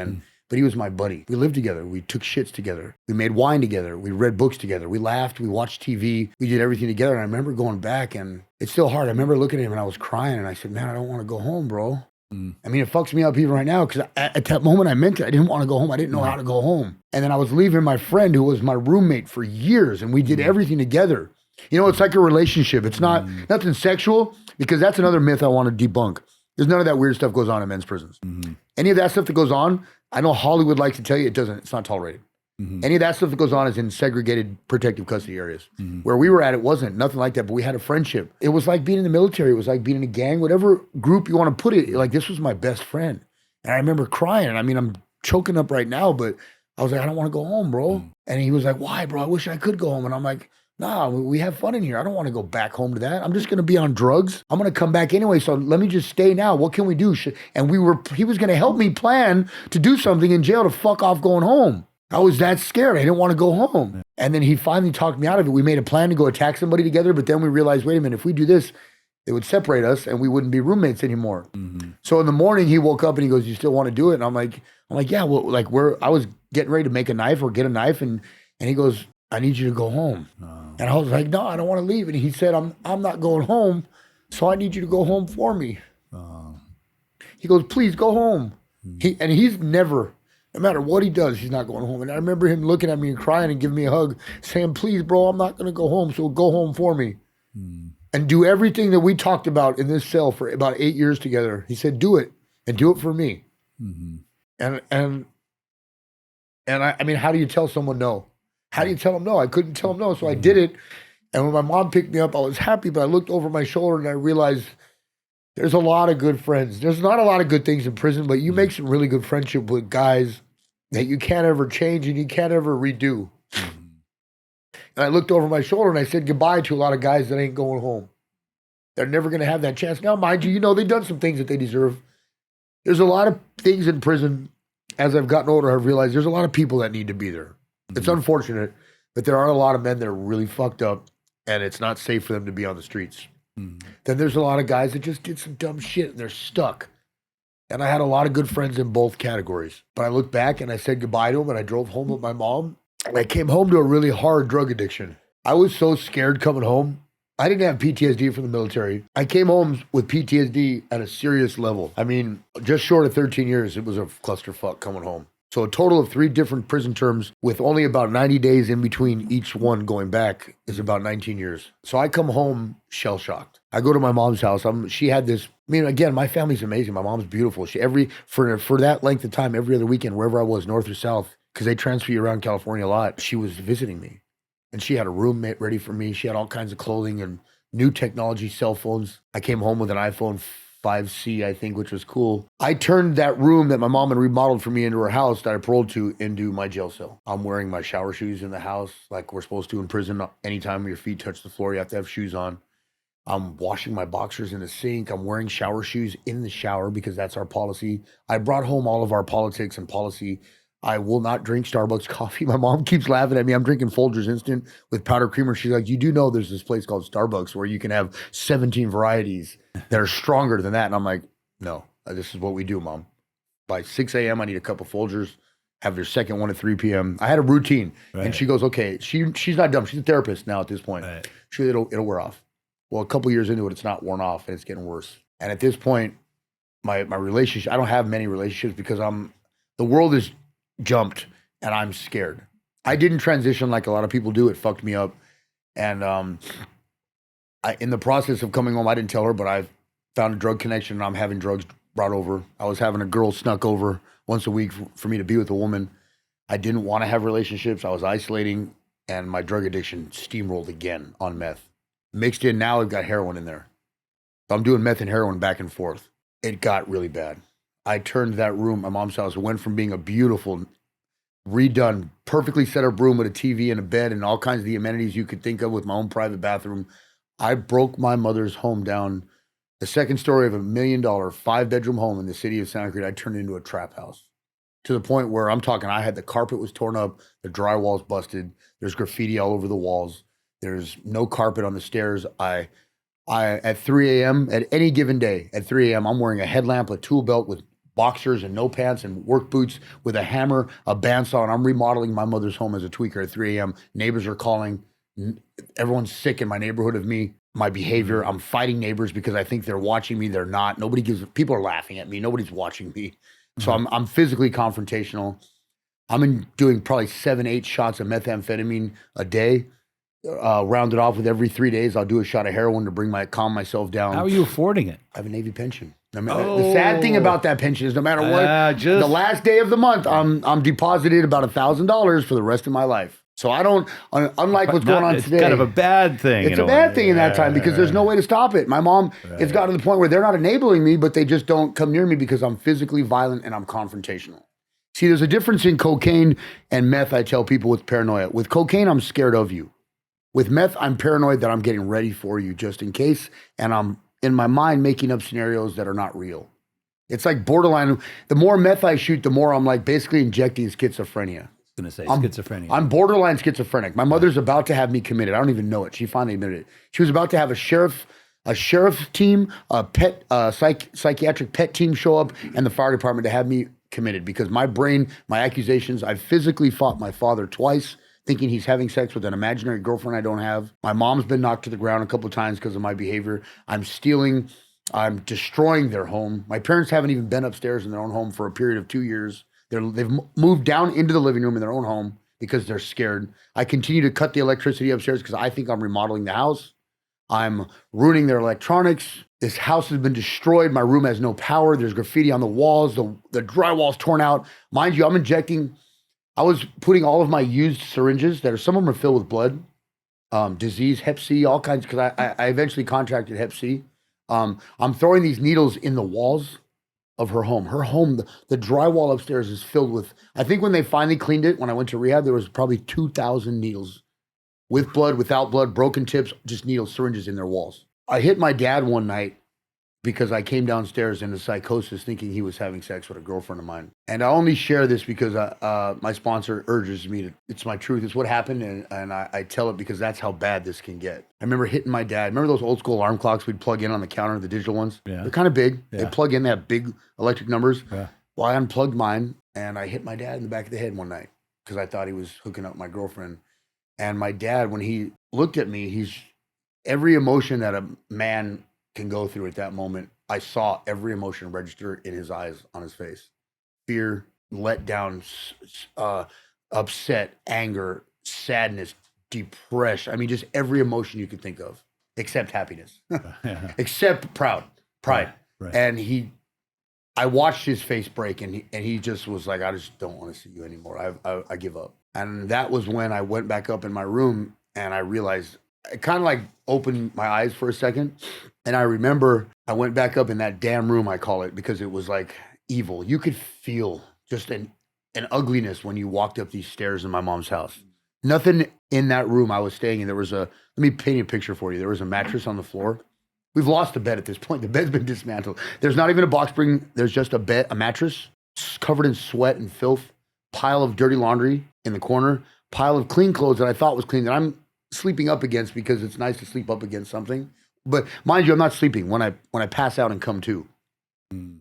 [SPEAKER 1] But he was my buddy. We lived together. We took shits together. We made wine together. We read books together. We laughed. We watched TV. We did everything together. And I remember going back, and it's still hard. I remember looking at him, and I was crying, and I said, man, I don't want to go home, bro. I mean, it fucks me up even right now because at that moment I meant it. I didn't want to go home. I didn't know how to go home. And then I was leaving my friend who was my roommate for years, and we did everything together. You know, it's like a relationship. It's not nothing sexual, because that's another myth I want to debunk. There's none of that weird stuff goes on in men's prisons. Any of that stuff that goes on, I know Hollywood likes to tell you it's not tolerated. Any of that stuff that goes on is in segregated protective custody areas. Where we were at, it wasn't, nothing like that, but we had a friendship. It was like being in the military. It was like being in a gang, whatever group you want to put it. Like, this was my best friend. And I remember crying. I mean, I'm choking up right now, but I was like, I don't want to go home, bro. And he was like, why, bro? I wish I could go home. And I'm like, nah, we have fun in here. I don't want to go back home to that. I'm just going to be on drugs. I'm going to come back anyway. So let me just stay now. What can we do? And he was going to help me plan to do something in jail to fuck off going home. I was that scared. I didn't want to go home. And then he finally talked me out of it. We made a plan to go attack somebody together. But then we realized, wait a minute, if we do this, it would separate us and we wouldn't be roommates anymore. So in the morning he woke up and he goes, you still want to do it? And I'm like, yeah, well, like I was getting ready to make a knife or get a knife. And he goes, I need you to go home. And I was like, no, I don't want to leave. And he said, I'm not going home. So I need you to go home for me. He goes, please go home. He's never, no matter what he does, he's not going home. And I remember him looking at me and crying and giving me a hug, saying, please, bro, I'm not going to go home. So go home for me. And do everything that we talked about in this cell for about 8 years together. He said, do it, and do it for me. And I mean, how do you tell someone no? How do you tell them no? I couldn't tell them no, so I did it. And when my mom picked me up, I was happy, but I looked over my shoulder and I realized there's a lot of good friends. There's not a lot of good things in prison, but you make some really good friendship with guys that you can't ever change and you can't ever redo. And I looked over my shoulder and I said goodbye to a lot of guys that ain't going home. They're never going to have that chance. Now, mind you, they've done some things that they deserve. There's a lot of things in prison. As I've gotten older, I've realized there's a lot of people that need to be there. It's unfortunate, but there are a lot of men that are really fucked up and it's not safe for them to be on the streets. Then there's a lot of guys that just did some dumb shit and they're stuck. And I had a lot of good friends in both categories. But I looked back and I said goodbye to them and I drove home with my mom. And I came home to a really hard drug addiction. I was so scared coming home. I didn't have PTSD from the military. I came home with PTSD at a serious level. I mean, just short of 13 years, it was a clusterfuck coming home. So a total of 3 different prison terms with only about 90 days in between each one going back is about 19 years. So I come home shell-shocked. I go to my mom's house. She had this, I mean, again, my family's amazing. My mom's beautiful. For that length of time, every other weekend, wherever I was, north or south, because they transfer you around California a lot, she was visiting me. And she had a roommate ready for me. She had all kinds of clothing and new technology, cell phones. I came home with an iPhone 5C, I think, which was cool. I turned that room that my mom had remodeled for me into her house that I paroled to into my jail cell. I'm wearing my shower shoes in the house like we're supposed to in prison. Anytime your feet touch the floor, you have to have shoes on. I'm washing my boxers in the sink. I'm wearing shower shoes in the shower because that's our policy. I brought home all of our politics and policy. I will not drink Starbucks coffee. My mom keeps laughing at me. I'm drinking Folgers Instant with powdered creamer. She's like, you do know there's this place called Starbucks where you can have 17 varieties that are stronger than that. And I'm like, no, this is what we do, Mom. By 6 a.m., I need a cup of Folgers, have your second one at 3 p.m. I had a routine. Right. And she goes, okay, she's not dumb. She's a therapist now at this point. Right. It'll wear off. Well, a couple years into it, it's not worn off and it's getting worse. And at this point, my relationship, I don't have many relationships because the world is jumped and I'm scared. I didn't transition like a lot of people do. It fucked me up. And in the process of coming home, I didn't tell her, but I found a drug connection and I'm having drugs brought over. I was having a girl snuck over once a week for me to be with a woman. I didn't want to have relationships. I was isolating and my drug addiction steamrolled again on meth. Mixed in, now I've got heroin in there. So I'm doing meth and heroin back and forth. It got really bad. I turned that room, my mom's house, it went from being a beautiful, redone, perfectly set up room with a TV and a bed and all kinds of the amenities you could think of with my own private bathroom. I broke my mother's home down. The second story of $1 million, 5-bedroom home in the city of Santa Cruz, I turned it into a trap house. To the point where I'm talking, the carpet was torn up, the drywall's busted, there's graffiti all over the walls, there's no carpet on the stairs. I at 3 a.m., at any given day, at 3 a.m., I'm wearing a headlamp, a tool belt with boxers and no pants and work boots with a hammer, a bandsaw, and I'm remodeling my mother's home as a tweaker at 3 a.m. Neighbors are calling. Everyone's sick in my neighborhood of me, my behavior. I'm fighting neighbors because I think they're watching me. They're not. People are laughing at me. Nobody's watching me. So I'm physically confrontational. I'm doing probably 7-8 shots of methamphetamine a day. rounded off with every 3 days, I'll do a shot of heroin to calm myself down.
[SPEAKER 5] How are you affording it?
[SPEAKER 1] I have a Navy pension. The sad thing about that pension is no matter what,
[SPEAKER 5] just-
[SPEAKER 1] the last day of the month, I'm deposited about $1,000 for the rest of my life. So I don't, unlike what's going on
[SPEAKER 5] it's
[SPEAKER 1] today.
[SPEAKER 5] kind of a bad thing.
[SPEAKER 1] It's a bad thing in that time because there's no way to stop it. My mom, it's gotten to the point where they're not enabling me, but they just don't come near me because I'm physically violent and I'm confrontational. See, there's a difference in cocaine and meth, I tell people with paranoia. With cocaine, I'm scared of you. With meth, I'm paranoid that I'm getting ready for you just in case, and I'm in my mind making up scenarios that are not real. It's like borderline. The more meth I shoot, the more I'm like basically injecting schizophrenia.
[SPEAKER 5] I was going to say schizophrenia.
[SPEAKER 1] I'm borderline schizophrenic. My mother's about to have me committed. I don't even know it. She finally admitted it. She was about to have a sheriff team, a pet, psychiatric pet team show up, and the fire department to have me committed because my brain, my accusations, I physically fought my father twice, thinking he's having sex with an imaginary girlfriend I don't have. My mom's been knocked to the ground a couple of times because of my behavior. I'm stealing. I'm destroying their home. My parents haven't even been upstairs in their own home for a period of 2 years. They've moved down into the living room in their own home because they're scared. I continue to cut the electricity upstairs because I think I'm remodeling the house. I'm ruining their electronics. This house has been destroyed. My room has no power. There's graffiti on the walls. The drywall's torn out. Mind you, I was putting all of my used syringes some of them are filled with blood, disease, Hep C, all kinds, because I eventually contracted Hep C. I'm throwing these needles in the walls of her home. Her home, the drywall upstairs is filled with, I think when they finally cleaned it, when I went to rehab, there was probably 2,000 needles with blood, without blood, broken tips, just needles, syringes in their walls. I hit my dad one night because I came downstairs in a psychosis thinking he was having sex with a girlfriend of mine. And I only share this because my sponsor urges me to, it's my truth, it's what happened, and I tell it because that's how bad this can get. I remember hitting my dad. Remember those old school alarm clocks we'd plug in on the counter, the digital ones?
[SPEAKER 5] Yeah.
[SPEAKER 1] They're kind of big.
[SPEAKER 5] Yeah.
[SPEAKER 1] They plug in, they have big electric numbers.
[SPEAKER 5] Yeah.
[SPEAKER 1] Well, I unplugged mine, and I hit my dad in the back of the head one night because I thought he was hooking up my girlfriend. And my dad, when he looked at me, every emotion that a man can go through at that moment, I saw every emotion register in his eyes, on his face. Fear, letdown, upset, anger, sadness, depression. I mean, just every emotion you could think of, except happiness, except pride.
[SPEAKER 5] Right.
[SPEAKER 1] And I watched his face break, and he just was like, I just don't want to see you anymore. I give up. And that was when I went back up in my room, and I realized, it kind of like opened my eyes for a second. And I remember I went back up in that damn room, I call it, because it was like evil. You could feel just an ugliness when you walked up these stairs in my mom's house. Nothing in that room I was staying in. Let me paint a picture for you. There was a mattress on the floor. We've lost the bed at this point. The bed's been dismantled. There's not even a box spring. There's just a mattress covered in sweat and filth, pile of dirty laundry in the corner, pile of clean clothes that I thought was clean that I'm sleeping up against because it's nice to sleep up against something. But mind you, I'm not sleeping when I pass out and come to.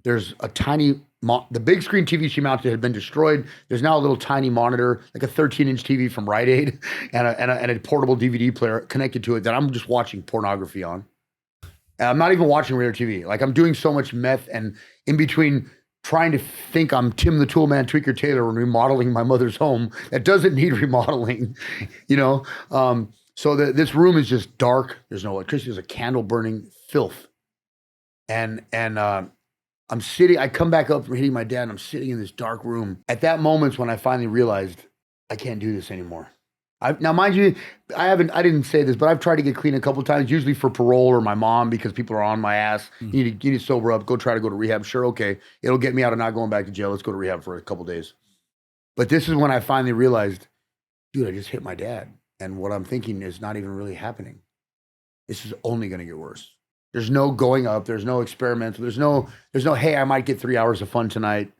[SPEAKER 1] There's a tiny, the big screen TV she mounted had been destroyed. There's now a little tiny monitor, like a 13-inch TV from Rite Aid, and a portable DVD player connected to it that I'm just watching pornography on. And I'm not even watching regular TV. Like, I'm doing so much meth, and in between trying to think I'm Tim the Toolman Tweaker Taylor and remodeling my mother's home that doesn't need remodeling, you know? So this room is just dark. There's no electricity. There's a candle burning, filth. And I'm sitting, I come back up from hitting my dad, and I'm sitting in this dark room. At that moment when I finally realized I can't do this anymore. Now, mind you, I didn't say this, but I've tried to get clean a couple of times, usually for parole or my mom, because people are on my ass. You need to sober up, try to go to rehab. Sure, okay. It'll get me out of not going back to jail. Let's go to rehab for a couple of days. But this is when I finally realized, dude, I just hit my dad. And what I'm thinking is not even really happening. This is only going to get worse. There's no going up. There's no experimental. There's no, hey, I might get 3 hours of fun tonight.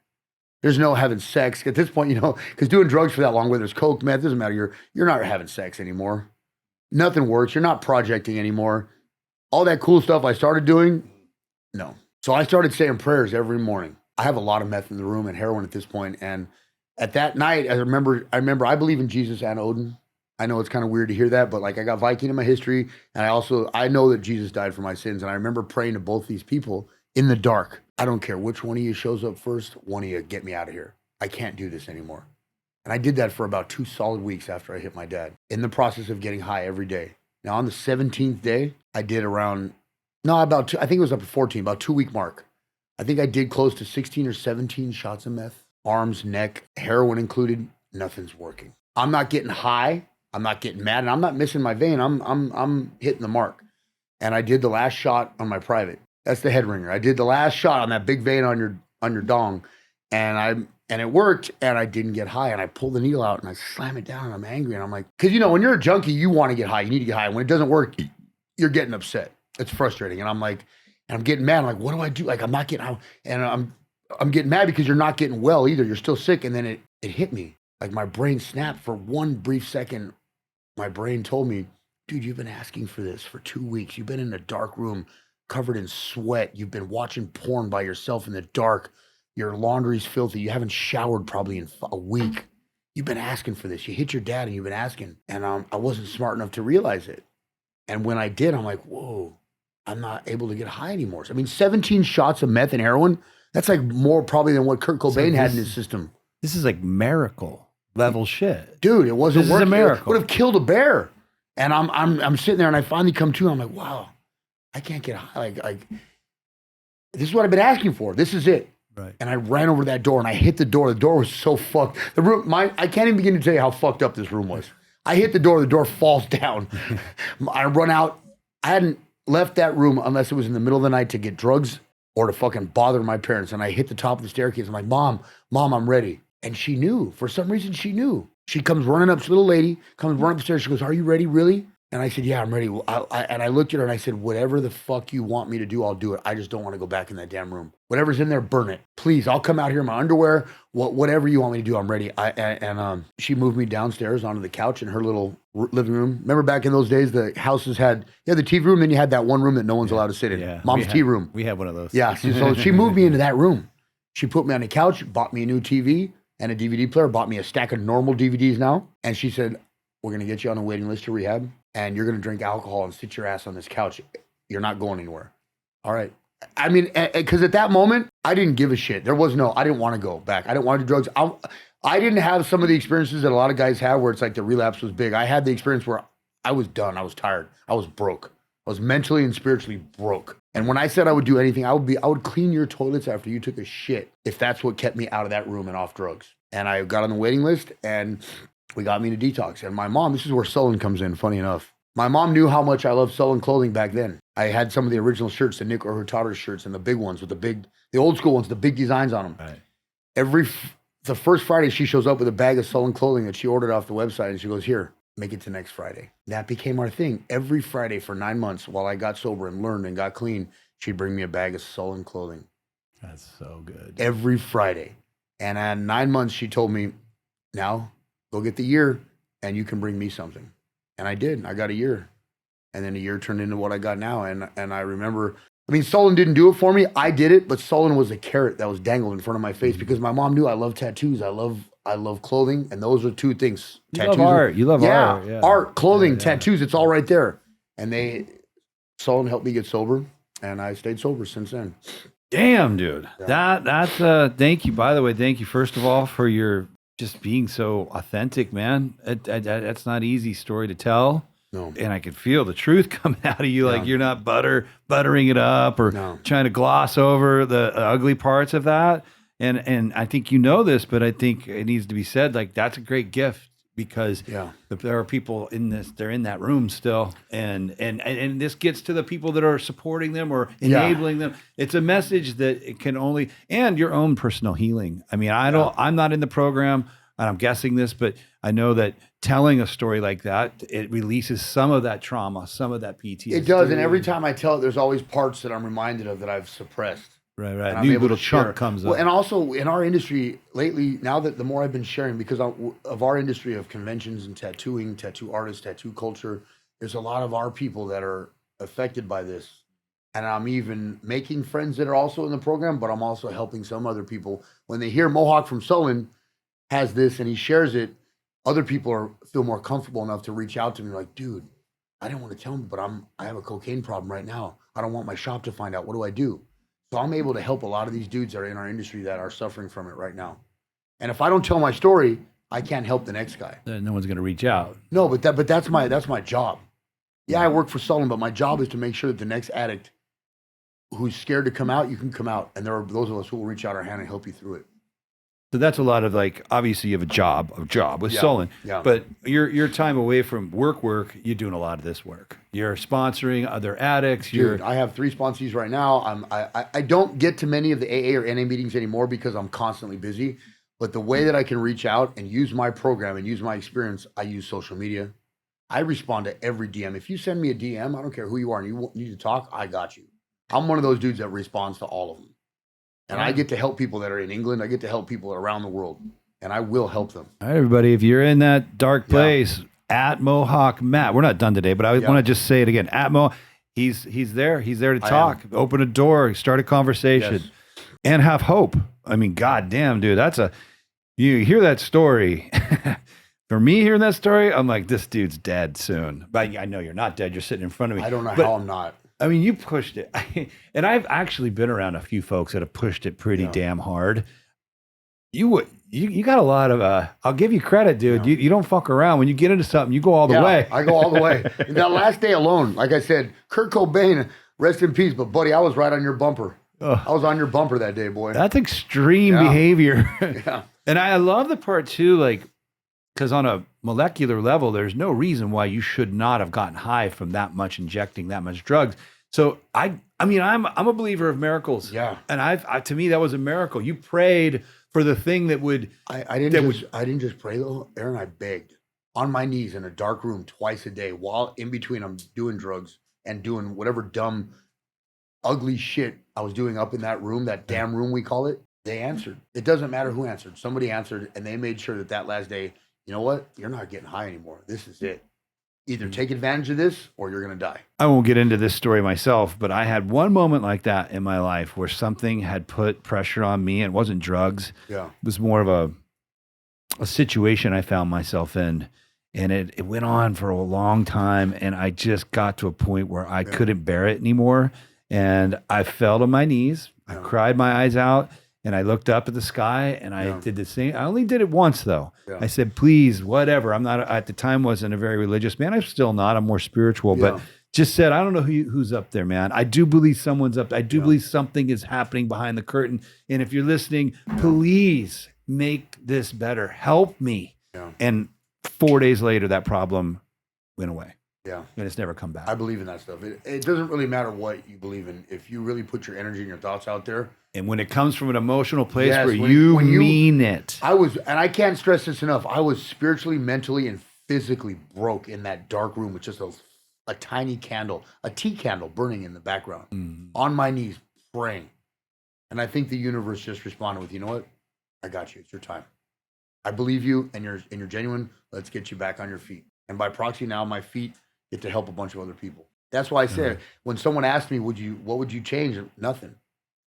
[SPEAKER 1] There's no having sex. At this point, because doing drugs for that long, whether it's coke, meth, doesn't matter. You're not having sex anymore. Nothing works. You're not projecting anymore. All that cool stuff I started doing, no. So I started saying prayers every morning. I have a lot of meth in the room and heroin at this point. And at that night, I remember I believe in Jesus and Odin. I know it's kind of weird to hear that, but like, I got Viking in my history, and I know that Jesus died for my sins. And I remember praying to both these people in the dark. I don't care which one of you shows up first. One of you, get me out of here. I can't do this anymore. And I did that for about 2 solid weeks after I hit my dad, in the process of getting high every day. Now, on the 17th day, I did around, no, about two, I think it was up to 14, about 2-week mark. I think I did close to 16 or 17 shots of meth, arms, neck, heroin included. Nothing's working. I'm not getting high. I'm not getting mad, and I'm not missing my vein. I'm hitting the mark. And I did the last shot on my private. That's the head ringer. I did the last shot on that big vein on your dong, and it worked, and I didn't get high, and I pulled the needle out and I slam it down, and I'm angry, and I'm like, because when you're a junkie, you want to get high, you need to get high. When it doesn't work, you're getting upset. It's frustrating, and I'm like, and I'm getting mad. I'm like, what do I do? Like, I'm not getting out, and I'm getting mad because you're not getting well either. You're still sick, and then it hit me. Like, my brain snapped for one brief second. My brain told me, dude, you've been asking for this for 2 weeks. You've been in a dark room covered in sweat. You've been watching porn by yourself in the dark. Your laundry's filthy. You haven't showered probably in a week. You've been asking for this. You hit your dad and you've been asking. And I wasn't smart enough to realize it. And when I did, I'm like, whoa, I'm not able to get high anymore. So, 17 shots of meth and heroin, that's like more probably than what Kurt Cobain had in his system.
[SPEAKER 5] This is like miracle level shit.
[SPEAKER 1] Dude, it wasn't
[SPEAKER 5] This is
[SPEAKER 1] working.
[SPEAKER 5] a miracle.
[SPEAKER 1] It would have killed a bear. And I'm sitting there and I finally come to, I'm like, wow, I can't get high. Like this is what I've been asking for. This is it.
[SPEAKER 5] Right.
[SPEAKER 1] And I ran over that door and I hit the door. The door was so fucked. The room, I can't even begin to tell you how fucked up this room was. I hit the door falls down. I run out. I hadn't left that room unless it was in the middle of the night to get drugs or to fucking bother my parents. And I hit the top of the staircase. I'm like, Mom, I'm ready. And she knew. For some reason, she knew. She comes running up, this little lady, comes running up the stairs. She goes, are you ready, really? And I said, yeah, I'm ready. And I looked at her and I said, whatever the fuck you want me to do, I'll do it. I just don't want to go back in that damn room. Whatever's in there, burn it. Please, I'll come out here in my underwear. Whatever you want me to do, I'm ready. She moved me downstairs onto the couch in her little living room. Remember back in those days, the houses had, the TV room, then you had that one room that no one's allowed to sit in.
[SPEAKER 5] Yeah.
[SPEAKER 1] Mom's tea room.
[SPEAKER 5] We had one of those.
[SPEAKER 1] Yeah, so she moved me into that room. She put me on the couch, bought me a new TV and a DVD player, bought me a stack of normal DVDs now. And she said, we're going to get you on the waiting list to rehab. And you're going to drink alcohol and sit your ass on this couch. You're not going anywhere. All right. Because at that moment, I didn't give a shit. I didn't want to go back. I didn't want to do drugs. I didn't have some of the experiences that a lot of guys have where it's like the relapse was big. I had the experience where I was done. I was tired. I was broke. I was mentally and spiritually broke. And when I said I would do anything, I would clean your toilets after you took a shit if that's what kept me out of that room and off drugs. And I got on the waiting list and we got me to detox. And my mom, this is where Sullen comes in, funny enough. My mom knew how much I loved Sullen clothing back then. I had some of the original shirts, the Nick Hurtado shirts and the big ones with the old school ones, the big designs on them.
[SPEAKER 5] Right.
[SPEAKER 1] The first Friday, she shows up with a bag of Sullen clothing that she ordered off the website and she goes, here, make it to next Friday. That became our thing. Every Friday for 9 months while I got sober and learned and got clean, she'd bring me a bag of Sullen clothing.
[SPEAKER 5] That's so good.
[SPEAKER 1] Every Friday. And at 9 months, she told me, now go get the year and you can bring me something. And I did. I got a year. And then a year turned into what I got now. And I remember, Sullen didn't do it for me. I did it, but Sullen was a carrot that was dangled in front of my face because my mom knew I love tattoos. I love clothing. And those are two things.
[SPEAKER 5] You love art. You love art.
[SPEAKER 1] Yeah. Art, clothing, tattoos. It's all right there. And Sullen helped me get sober. And I stayed sober since then.
[SPEAKER 5] Damn, dude. Yeah. That's thank you. By the way, thank you first of all for your just being so authentic, man. That's not easy story to tell.
[SPEAKER 1] No.
[SPEAKER 5] And I could feel the truth coming out of you. Like you're not buttering it up or trying to gloss over the ugly parts of that. And I think you know this, but I think it needs to be said, like that's a great gift because there are people they're in that room still. And this gets to the people that are supporting them or enabling them. It's a message that it can only, and your own personal healing. I'm not in the program and I'm guessing this, but I know that telling a story like that, it releases some of that trauma, some of that PTSD.
[SPEAKER 1] It does. And every time I tell it, there's always parts that I'm reminded of that I've suppressed.
[SPEAKER 5] Right. New little chunk comes up.
[SPEAKER 1] Well, and also in our industry lately, now that the more I've been sharing, because of our industry of conventions and tattooing, tattoo artists, tattoo culture, there's a lot of our people that are affected by this. And I'm even making friends that are also in the program, but I'm also helping some other people. When they hear Mohawk from Sullen has this and he shares it, other people feel more comfortable enough to reach out to me like, dude, I didn't want to tell him, but I have a cocaine problem right now. I don't want my shop to find out. What do I do? So I'm able to help a lot of these dudes that are in our industry that are suffering from it right now. And if I don't tell my story, I can't help the next guy.
[SPEAKER 5] Then no one's going to reach out.
[SPEAKER 1] No, but that's my job. Yeah, I work for Sullen, but my job is to make sure that the next addict who's scared to come out, you can come out. And there are those of us who will reach out our hand and help you through it.
[SPEAKER 5] So that's a lot of like, obviously you have a job with Sullen, but your time away from work, you're doing a lot of this work. You're sponsoring other addicts.
[SPEAKER 1] Dude, I have 3 sponsees right now. I don't get to many of the AA or NA meetings anymore because I'm constantly busy. But the way that I can reach out and use my program and use my experience, I use social media. I respond to every DM. If you send me a DM, I don't care who you are and you need to talk, I got you. I'm one of those dudes that responds to all of them. And I get to help people that are in England. I get to help people around the world. And I will help them.
[SPEAKER 5] All right, everybody, if you're in that dark place, at Mohawk Matt, we're not done today, but I want to just say it again. At Mo, he's there. He's there to talk, open a door, start a conversation, and have hope. I mean, goddamn, dude, you hear that story. For me hearing that story, I'm like, this dude's dead soon. But I know you're not dead. You're sitting in front of me.
[SPEAKER 1] I don't know how I'm not.
[SPEAKER 5] I mean, you pushed it. And I've actually been around a few folks that have pushed it pretty damn hard. You got a lot of, I'll give you credit, dude. You don't fuck around. When you get into something, you go all the way.
[SPEAKER 1] I go all the way. And that last day alone, like I said, Kurt Cobain, rest in peace. But buddy, I was right on your bumper. I was on your bumper that day, boy.
[SPEAKER 5] That's extreme behavior.
[SPEAKER 1] Yeah.
[SPEAKER 5] And I love the part too, like, because on a molecular level, there's no reason why you should not have gotten high from that much injecting that much drugs. So I mean, I'm a believer of miracles.
[SPEAKER 1] Yeah.
[SPEAKER 5] And to me, that was a miracle. You prayed for the thing that would.
[SPEAKER 1] I didn't just pray though, Aaron. I begged on my knees in a dark room twice a day while in between I'm doing drugs and doing whatever dumb, ugly shit I was doing up in that room, that damn room we call it. They answered. It doesn't matter who answered. Somebody answered, and they made sure that last day. You know what? You're not getting high anymore. This is it. Either take advantage of this or you're going to die. I
[SPEAKER 5] won't get into this story myself, but I had one moment like that in my life where something had put pressure on me. And it wasn't drugs. Yeah. It was more of a situation I found myself in. And it went on for a long time. And I just got to a point where I couldn't bear it anymore. And I fell to my knees. I cried my eyes out. And I looked up at the sky and I did the same. I only did it once though. Yeah. I said, please, whatever. I'm not, at the time wasn't a very religious man. I'm still not. I'm more spiritual, but just said, I don't know who's up there, man. I do believe someone's up. I do believe something is happening behind the curtain. And if you're listening, please make this better. Help me. Yeah. And 4 days later, that problem went away. Yeah. And it's never come back.
[SPEAKER 1] I believe in that stuff. It doesn't really matter what you believe in. If you really put your energy and your thoughts out there.
[SPEAKER 5] And when it comes from an emotional place where you mean it.
[SPEAKER 1] And I can't stress this enough. I was spiritually, mentally, and physically broke in that dark room with just a tiny candle, a tea candle burning in the background, on my knees praying. And I think the universe just responded with, you know what? I got you. It's your time. I believe you and you're genuine. Let's get you back on your feet. And by proxy now, my feet get to help a bunch of other people. That's why I said, when someone asked me, what would you change? Nothing.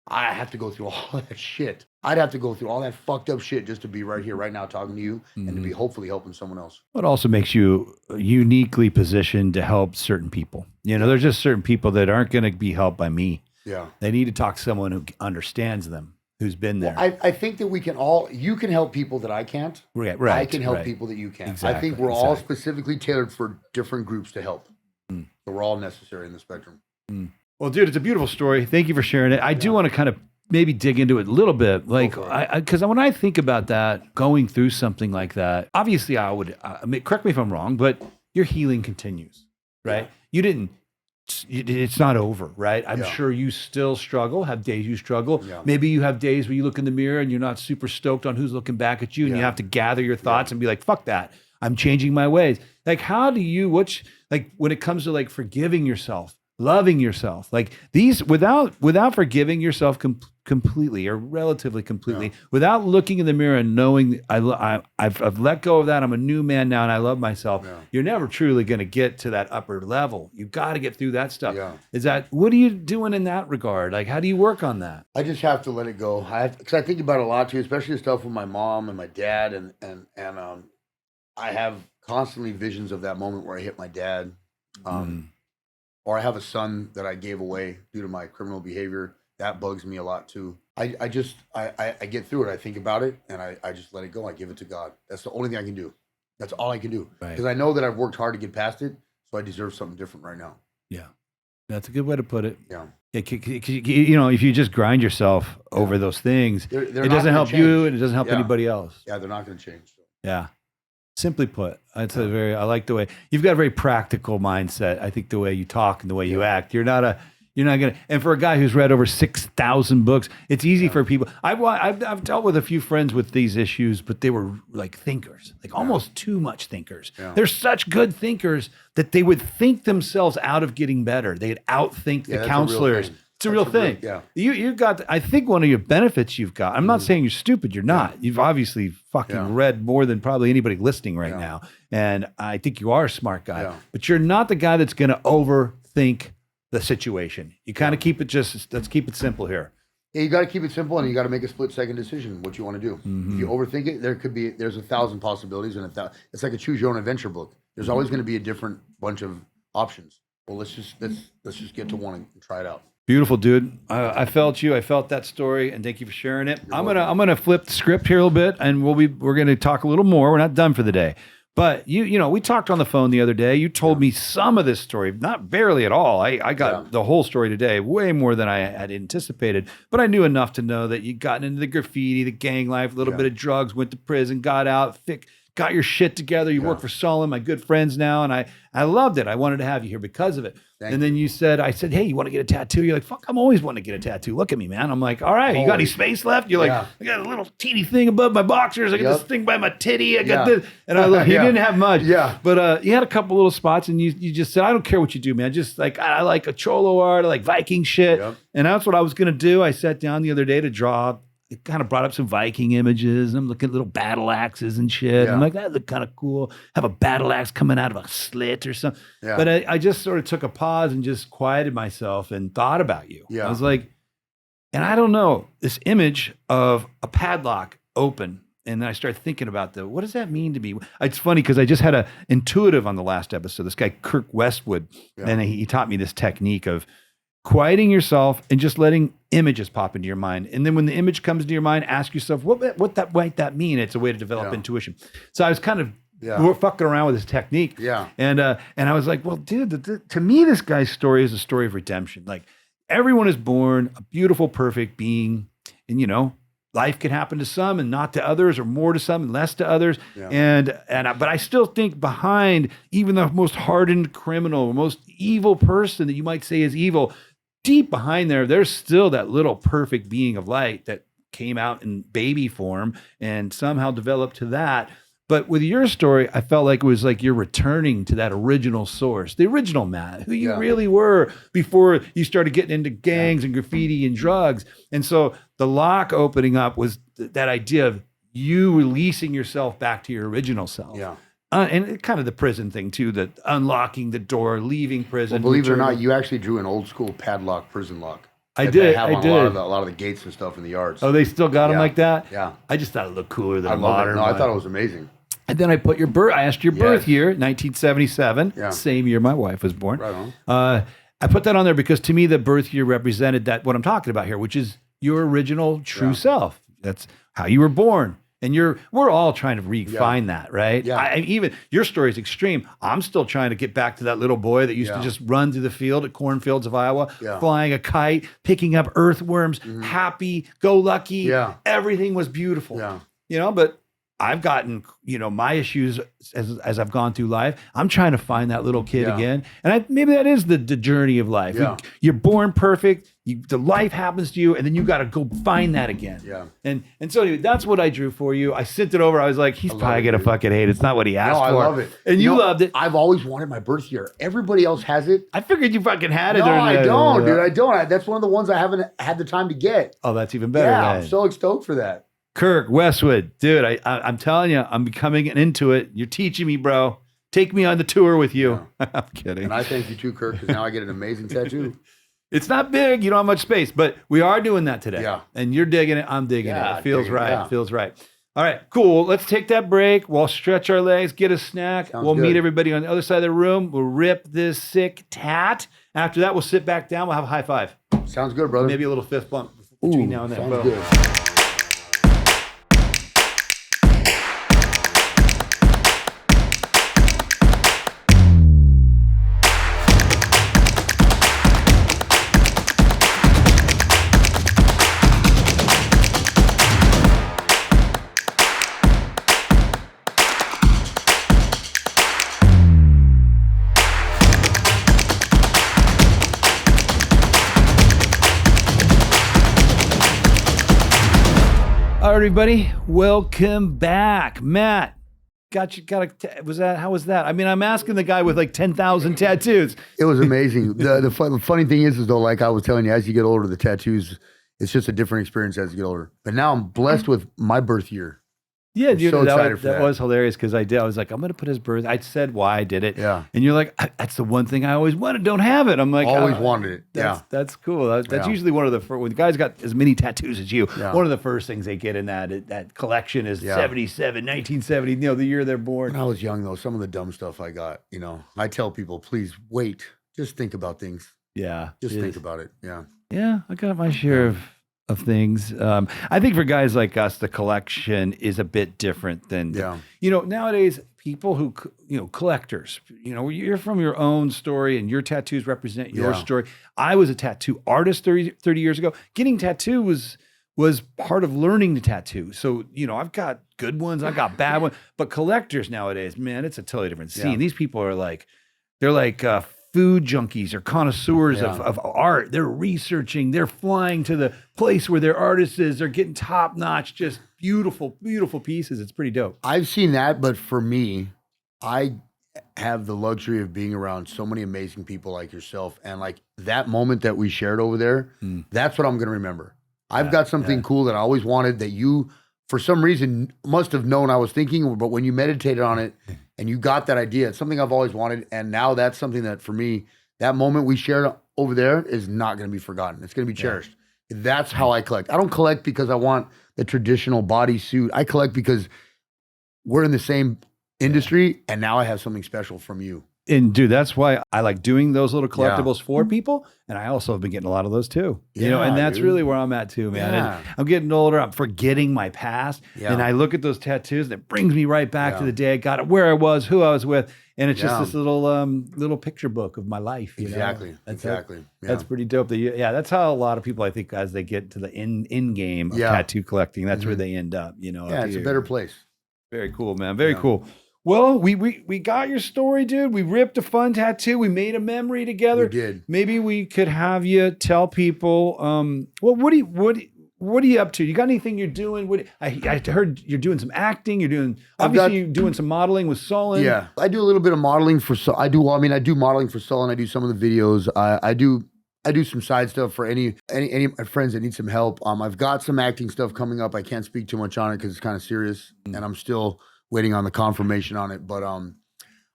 [SPEAKER 1] I have to go through all that shit. I'd have to go through all that fucked up shit just to be right here, right now, talking to you and to be hopefully helping someone else.
[SPEAKER 5] It also makes you uniquely positioned to help certain people. You know, there's just certain people that aren't going to be helped by me. Yeah. They need to talk to someone who understands them, who's been there.
[SPEAKER 1] Well, I think that you can help people that I can't. Right. I can help people that you can't. Exactly, I think we're all specifically tailored for different groups to help. So we're all necessary in the spectrum.
[SPEAKER 5] Well, dude, it's a beautiful story. Thank you for sharing it. I do want to kind of maybe dig into it a little bit. Like, because when I think about that, going through something like that, obviously I would, correct me if I'm wrong, but your healing continues, right? Yeah. It's not over, right? I'm sure you still struggle, have days you struggle. Yeah. Maybe you have days where you look in the mirror and you're not super stoked on who's looking back at you and you have to gather your thoughts and be like, fuck that. I'm changing my ways. Like, how do you, when it comes to like forgiving yourself, loving yourself, like these, without forgiving yourself completely or relatively completely, without looking in the mirror and knowing I've let go of that, I'm a new man now and I love myself, you're never truly going to get to that upper level. You've got to get through that stuff. What are you doing in that regard? Like, how do you work on that?
[SPEAKER 1] I just have to let it go. Because I think about it a lot too, especially the stuff with my mom and my dad, and I have constantly visions of that moment where I hit my dad. Or I have a son that I gave away due to my criminal behavior That bugs me a lot too. I just get through it. I think about it and I just let it go. I give it to God. That's the only thing I can do. That's all I can do.
[SPEAKER 5] Right.
[SPEAKER 1] Because I know that I've worked hard to get past it, so I deserve something different right now.
[SPEAKER 5] Yeah. That's a good way to put it.
[SPEAKER 1] Yeah.
[SPEAKER 5] You know, if you just grind yourself over those things,
[SPEAKER 1] They're
[SPEAKER 5] it
[SPEAKER 1] not
[SPEAKER 5] doesn't
[SPEAKER 1] gonna
[SPEAKER 5] help
[SPEAKER 1] change.
[SPEAKER 5] you and it doesn't help
[SPEAKER 1] Yeah.
[SPEAKER 5] anybody else.
[SPEAKER 1] Yeah, they're not going to change.
[SPEAKER 5] Yeah. Simply put, that's a very, I like the way you've got a very practical mindset. I think the way you talk and the way you act, you're not going to, and for a guy who's read over 6,000 books, it's easy for people. I've dealt with a few friends with these issues, but they were like thinkers, like almost too much thinkers.
[SPEAKER 1] Yeah.
[SPEAKER 5] They're such good thinkers that they would think themselves out of getting better. They'd outthink the
[SPEAKER 1] that's a real
[SPEAKER 5] counselors.
[SPEAKER 1] thing.
[SPEAKER 5] It's a real thing.
[SPEAKER 1] Yeah.
[SPEAKER 5] You got, I think one of your benefits you've got, I'm not saying you're stupid, you're not. You've obviously fucking read more than probably anybody listening right now. And I think you are a smart guy, but you're not the guy that's going to overthink the situation. You kind of keep it let's keep it simple here.
[SPEAKER 1] Yeah, you got to keep it simple and you got to make a split-second decision what you want to do. If you overthink it, there's 1,000 possibilities and it's like a choose your own adventure book. There's always going to be a different bunch of options. Well, let's just get to one and try it out.
[SPEAKER 5] Beautiful, dude. I felt you. I felt that story, and thank you for sharing it. I'm gonna flip the script here a little bit, and we're gonna talk a little more. We're not done for the day, but you know, we talked on the phone the other day. You told me some of this story, not barely at all. I got the whole story today, way more than I had anticipated. But I knew enough to know that you'd gotten into the graffiti, the gang life, a little bit of drugs, went to prison, got out, got your shit together. You work for Sullen, my good friends now, and I loved it. I wanted to have you here because of it. And then I said, hey, you want to get a tattoo? You're like, fuck, I'm always wanting to get a tattoo. Look at me, man. I'm like, all right, you got any space left? You're like, I got a little teeny thing above my boxers. I got this thing by my titty. I got this. And I look, you didn't have much.
[SPEAKER 1] Yeah.
[SPEAKER 5] But you had a couple little spots and you just said, I don't care what you do, man. Just like, I like a cholo art. I like Viking shit.
[SPEAKER 1] Yep.
[SPEAKER 5] And that's what I was going to do. I sat down the other day to draw. It kind of brought up some Viking images, and I'm looking at little battle axes and shit.
[SPEAKER 1] Yeah.
[SPEAKER 5] I'm like, that look kind of cool. Have a battle axe coming out of a slit or something.
[SPEAKER 1] Yeah.
[SPEAKER 5] But I just sort of took a pause and just quieted myself and thought about you.
[SPEAKER 1] Yeah.
[SPEAKER 5] I was like, and I don't know, this image of a padlock open. And then I started thinking about what does that mean to me? It's funny because I just had a intuitive on the last episode, this guy, Kirk Westwood. And he taught me this technique of quieting yourself and just letting images pop into your mind. And then when the image comes into your mind, ask yourself, what might that mean? It's a way to develop intuition. So I was kind of fucking around with this technique.
[SPEAKER 1] Yeah.
[SPEAKER 5] And I was like, well, dude, to me, this guy's story is a story of redemption. Like everyone is born a beautiful, perfect being. And, you know, life can happen to some and not to others, or more to some and less to others. Yeah. But I still think behind even the most hardened criminal, most evil person that you might say is evil, deep behind there's still that little perfect being of light that came out in baby form and somehow developed to that. But with your story, I felt like it was like you're returning to that original source, the original Matt, who you really were before you started getting into gangs and graffiti and drugs. And so the lock opening up was that idea of you releasing yourself back to your original self.
[SPEAKER 1] Yeah.
[SPEAKER 5] And kind of the prison thing too, that unlocking the door, leaving prison.
[SPEAKER 1] Well, believe it or not, you actually drew an old school padlock prison lock.
[SPEAKER 5] I
[SPEAKER 1] that
[SPEAKER 5] did.
[SPEAKER 1] They have
[SPEAKER 5] I
[SPEAKER 1] on
[SPEAKER 5] did.
[SPEAKER 1] A lot of the gates and stuff in the yards.
[SPEAKER 5] Oh, they still got them like that?
[SPEAKER 1] Yeah.
[SPEAKER 5] I just thought it looked cooler than
[SPEAKER 1] I
[SPEAKER 5] a
[SPEAKER 1] love
[SPEAKER 5] modern
[SPEAKER 1] it. No, I
[SPEAKER 5] one.
[SPEAKER 1] thought it was amazing.
[SPEAKER 5] And then I put your birth. I asked your birth year, 1977.
[SPEAKER 1] Yeah.
[SPEAKER 5] Same year my wife was born.
[SPEAKER 1] Right on.
[SPEAKER 5] I put that on there because to me the birth year represented that what I'm talking about here, which is your original true self. That's how you were born. And we're all trying to refine that, right?
[SPEAKER 1] Yeah.
[SPEAKER 5] Even your story is extreme. I'm still trying to get back to that little boy that used to just run through the field at cornfields of Iowa, flying a kite, picking up earthworms, happy, go lucky.
[SPEAKER 1] Yeah.
[SPEAKER 5] Everything was beautiful.
[SPEAKER 1] Yeah.
[SPEAKER 5] You know, but I've gotten, my issues as I've gone through life. I'm trying to find that little kid again. And maybe that is the journey of life.
[SPEAKER 1] Yeah.
[SPEAKER 5] You're born perfect. The life happens to you, and then you got to go find that again.
[SPEAKER 1] Yeah.
[SPEAKER 5] And so anyway, that's what I drew for you. I sent it over. I was like, he's probably going to fucking hate it. It's not what he asked
[SPEAKER 1] No, I
[SPEAKER 5] for.
[SPEAKER 1] love it.
[SPEAKER 5] And you loved it.
[SPEAKER 1] I've always wanted my birth year. Everybody else has it.
[SPEAKER 5] I figured you fucking had it.
[SPEAKER 1] No, I don't, dude. I don't. That's one of the ones I haven't had the time to get.
[SPEAKER 5] Oh, that's even better.
[SPEAKER 1] Yeah,
[SPEAKER 5] man.
[SPEAKER 1] I'm so stoked for that.
[SPEAKER 5] Kirk Westwood, dude, I'm telling you, I'm becoming into it. You're teaching me, bro. Take me on the tour with you. Yeah. I'm kidding.
[SPEAKER 1] And I thank you too, Kirk, because now I get an amazing tattoo.
[SPEAKER 5] It's not big. You don't have much space, but we are doing that today.
[SPEAKER 1] Yeah.
[SPEAKER 5] And you're digging it. I'm digging it. It feels right.
[SPEAKER 1] Yeah.
[SPEAKER 5] It feels right. All right, cool. Let's take that break. We'll stretch our legs, get a snack. We'll meet everybody on the other side of the room. We'll rip this sick tat. After that, we'll sit back down. We'll have a high five.
[SPEAKER 1] Sounds good, brother.
[SPEAKER 5] Maybe a little fifth bump between
[SPEAKER 1] Ooh,
[SPEAKER 5] now and then.
[SPEAKER 1] sounds
[SPEAKER 5] Boom.
[SPEAKER 1] good.
[SPEAKER 5] All right, everybody, welcome back. Matt, how was that? I mean, I'm asking the guy with like 10,000 tattoos.
[SPEAKER 1] It was amazing. The funny thing is though, like I was telling you, as you get older, the tattoos, it's just a different experience as you get older. But now I'm blessed with my birth year.
[SPEAKER 5] Yeah,
[SPEAKER 1] I'm
[SPEAKER 5] dude,
[SPEAKER 1] so excited for
[SPEAKER 5] that
[SPEAKER 1] that.
[SPEAKER 5] was hilarious because I was like, I'm going to put his birth. I said why I did it.
[SPEAKER 1] Yeah.
[SPEAKER 5] And you're like, that's the one thing I always wanted. Don't have it. I'm like,
[SPEAKER 1] Always wanted it.
[SPEAKER 5] That's cool. That's
[SPEAKER 1] Yeah.
[SPEAKER 5] usually one of the first, when the guy's got as many tattoos as you,
[SPEAKER 1] Yeah.
[SPEAKER 5] one of the first things they get in that collection is
[SPEAKER 1] Yeah.
[SPEAKER 5] 77, 1970, the year they're born.
[SPEAKER 1] When I was young though, some of the dumb stuff I got, I tell people, please wait. Just think about things.
[SPEAKER 5] Yeah.
[SPEAKER 1] Just
[SPEAKER 5] it
[SPEAKER 1] think
[SPEAKER 5] is.
[SPEAKER 1] about it. Yeah.
[SPEAKER 5] Yeah, I got my share of things. I think for guys like us, the collection is a bit different than,
[SPEAKER 1] Yeah.
[SPEAKER 5] Nowadays, people who, collectors, you're from your own story and your tattoos represent your
[SPEAKER 1] Yeah.
[SPEAKER 5] story. I was a tattoo artist 30 years ago. Getting tattoo was part of learning to tattoo. So, I've got good ones, I've got bad ones, but collectors nowadays, man, it's a totally different scene.
[SPEAKER 1] Yeah.
[SPEAKER 5] These people are like, they're like, food junkies or connoisseurs
[SPEAKER 1] Yeah.
[SPEAKER 5] of art. They're researching, they're flying to the place where their artist is. They're getting top notch, just beautiful, beautiful pieces. It's pretty dope.
[SPEAKER 1] I've seen that, but for me, I have the luxury of being around so many amazing people like yourself. And like that moment that we shared over there, that's what I'm going to remember. I've got something cool that I always wanted that you, for some reason, must have known I was thinking, but when you meditated on it and you got that idea, it's something I've always wanted. And now that's something that for me, that moment we shared over there is not going to be forgotten. It's going to be cherished. That's how I collect. I don't collect because I want the traditional bodysuit. I collect because we're in the same industry and now I have something special from you.
[SPEAKER 5] And dude, that's why I like doing those little collectibles for people. And I also have been getting a lot of those too.
[SPEAKER 1] Yeah,
[SPEAKER 5] and that's
[SPEAKER 1] dude.
[SPEAKER 5] really where I'm at too, man.
[SPEAKER 1] Yeah.
[SPEAKER 5] And I'm getting older. I'm forgetting my past.
[SPEAKER 1] Yeah.
[SPEAKER 5] And I look at those tattoos and it brings me right back to the day I got it, where I was, who I was with. And it's just this little picture book of my life. You know?
[SPEAKER 1] Exactly.
[SPEAKER 5] That's
[SPEAKER 1] Exactly.
[SPEAKER 5] It.
[SPEAKER 1] Yeah.
[SPEAKER 5] That's pretty dope. That's how a lot of people, I think, as they get to the end game of tattoo collecting, that's where they end up.
[SPEAKER 1] Yeah, it's a better place.
[SPEAKER 5] Very cool, man. Very cool. Well, we got your story, dude. We ripped a fun tattoo. We made a memory together.
[SPEAKER 1] We did.
[SPEAKER 5] Maybe we could have you tell people. Well, what are you up to? You got anything you're doing? I heard you're doing some acting. You're doing you're doing some modeling with Sullen.
[SPEAKER 1] Yeah, I do a little bit of modeling for. I do modeling for Sullen. I do some of the videos. I do some side stuff for any of my friends that need some help. I've got some acting stuff coming up. I can't speak too much on it because it's kind of serious, and I'm still waiting on the confirmation on it. But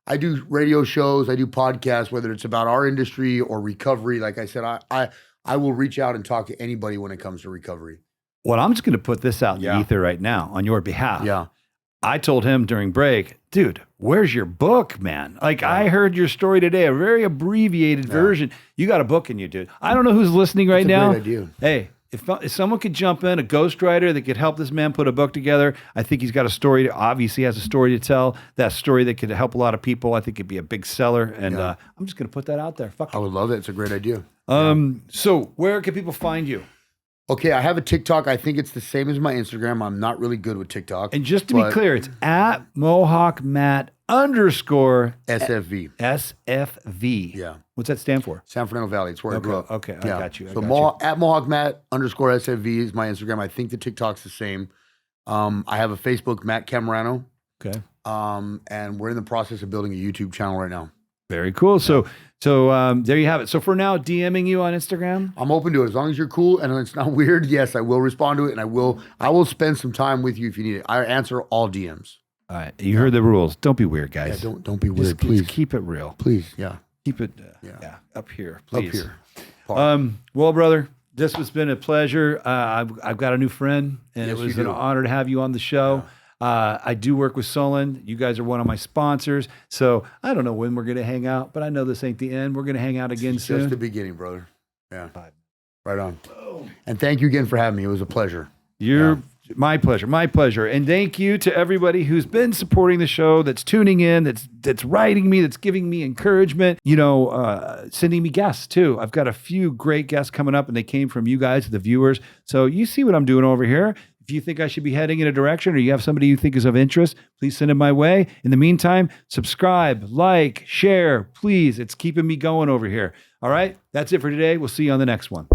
[SPEAKER 1] I do radio shows. I do podcasts, whether it's about our industry or recovery. Like I said, I will reach out and talk to anybody when it comes to recovery.
[SPEAKER 5] Well, I'm just going to put this out in the ether right now on your behalf.
[SPEAKER 1] Yeah.
[SPEAKER 5] I told him during break, dude, where's your book, man? Like, I heard your story today, a very abbreviated version. You got a book in you, dude. I don't know who's listening right now.
[SPEAKER 1] Great idea.
[SPEAKER 5] Hey, if someone could jump in, a ghostwriter that could help this man put a book together, I think he's got a story. Obviously, has a story to tell. That story that could help a lot of people. I think it'd be a big seller. And I'm just going to put that out there. Fuck
[SPEAKER 1] I
[SPEAKER 5] it.
[SPEAKER 1] would love it. It's a great idea.
[SPEAKER 5] So where can people find you?
[SPEAKER 1] Okay, I have a TikTok. I think it's the same as my Instagram. I'm not really good with TikTok.
[SPEAKER 5] And just to be clear, it's at Mohawk Matt _
[SPEAKER 1] SFV.
[SPEAKER 5] SFV.
[SPEAKER 1] Yeah.
[SPEAKER 5] What's that stand for?
[SPEAKER 1] San Fernando Valley. It's where I grew up.
[SPEAKER 5] Okay, I got you.
[SPEAKER 1] So at Mohawk Matt _ SFV is my Instagram. I think the TikTok's the same. I have a Facebook, Matt Camaranno.
[SPEAKER 5] Okay.
[SPEAKER 1] And we're in the process of building a YouTube channel right now.
[SPEAKER 5] Very cool. So there you have it. So for now, DMing you on Instagram?
[SPEAKER 1] I'm open to it. As long as you're cool and it's not weird, yes, I will respond to it. And I will spend some time with you if you need it. I answer all DMs.
[SPEAKER 5] All right. You heard the rules. Don't be weird, guys.
[SPEAKER 1] Yeah, don't be weird, please.
[SPEAKER 5] Just keep it real.
[SPEAKER 1] Please, yeah.
[SPEAKER 5] Keep it up here, please.
[SPEAKER 1] Up here.
[SPEAKER 5] Well, brother, this has been a pleasure. I've got a new friend, and
[SPEAKER 1] Yes,
[SPEAKER 5] it was
[SPEAKER 1] you
[SPEAKER 5] an
[SPEAKER 1] do.
[SPEAKER 5] honor to have you on the show. I do work with Sullen. You guys are one of my sponsors. So I don't know when we're going to hang out, but I know this ain't the end. We're going to hang out again
[SPEAKER 1] It's
[SPEAKER 5] soon.
[SPEAKER 1] just the beginning, brother. Yeah. Right on. And thank you again for having me. It was a pleasure.
[SPEAKER 5] My pleasure. And thank you to everybody who's been supporting the show, that's tuning in, that's writing me, that's giving me encouragement, sending me guests too. I've got a few great guests coming up and they came from you guys, the viewers. So you see what I'm doing over here. If you think I should be heading in a direction or you have somebody you think is of interest, please send it my way. In the meantime, subscribe, like, share, please. It's keeping me going over here. All right. That's it for today. We'll see you on the next one.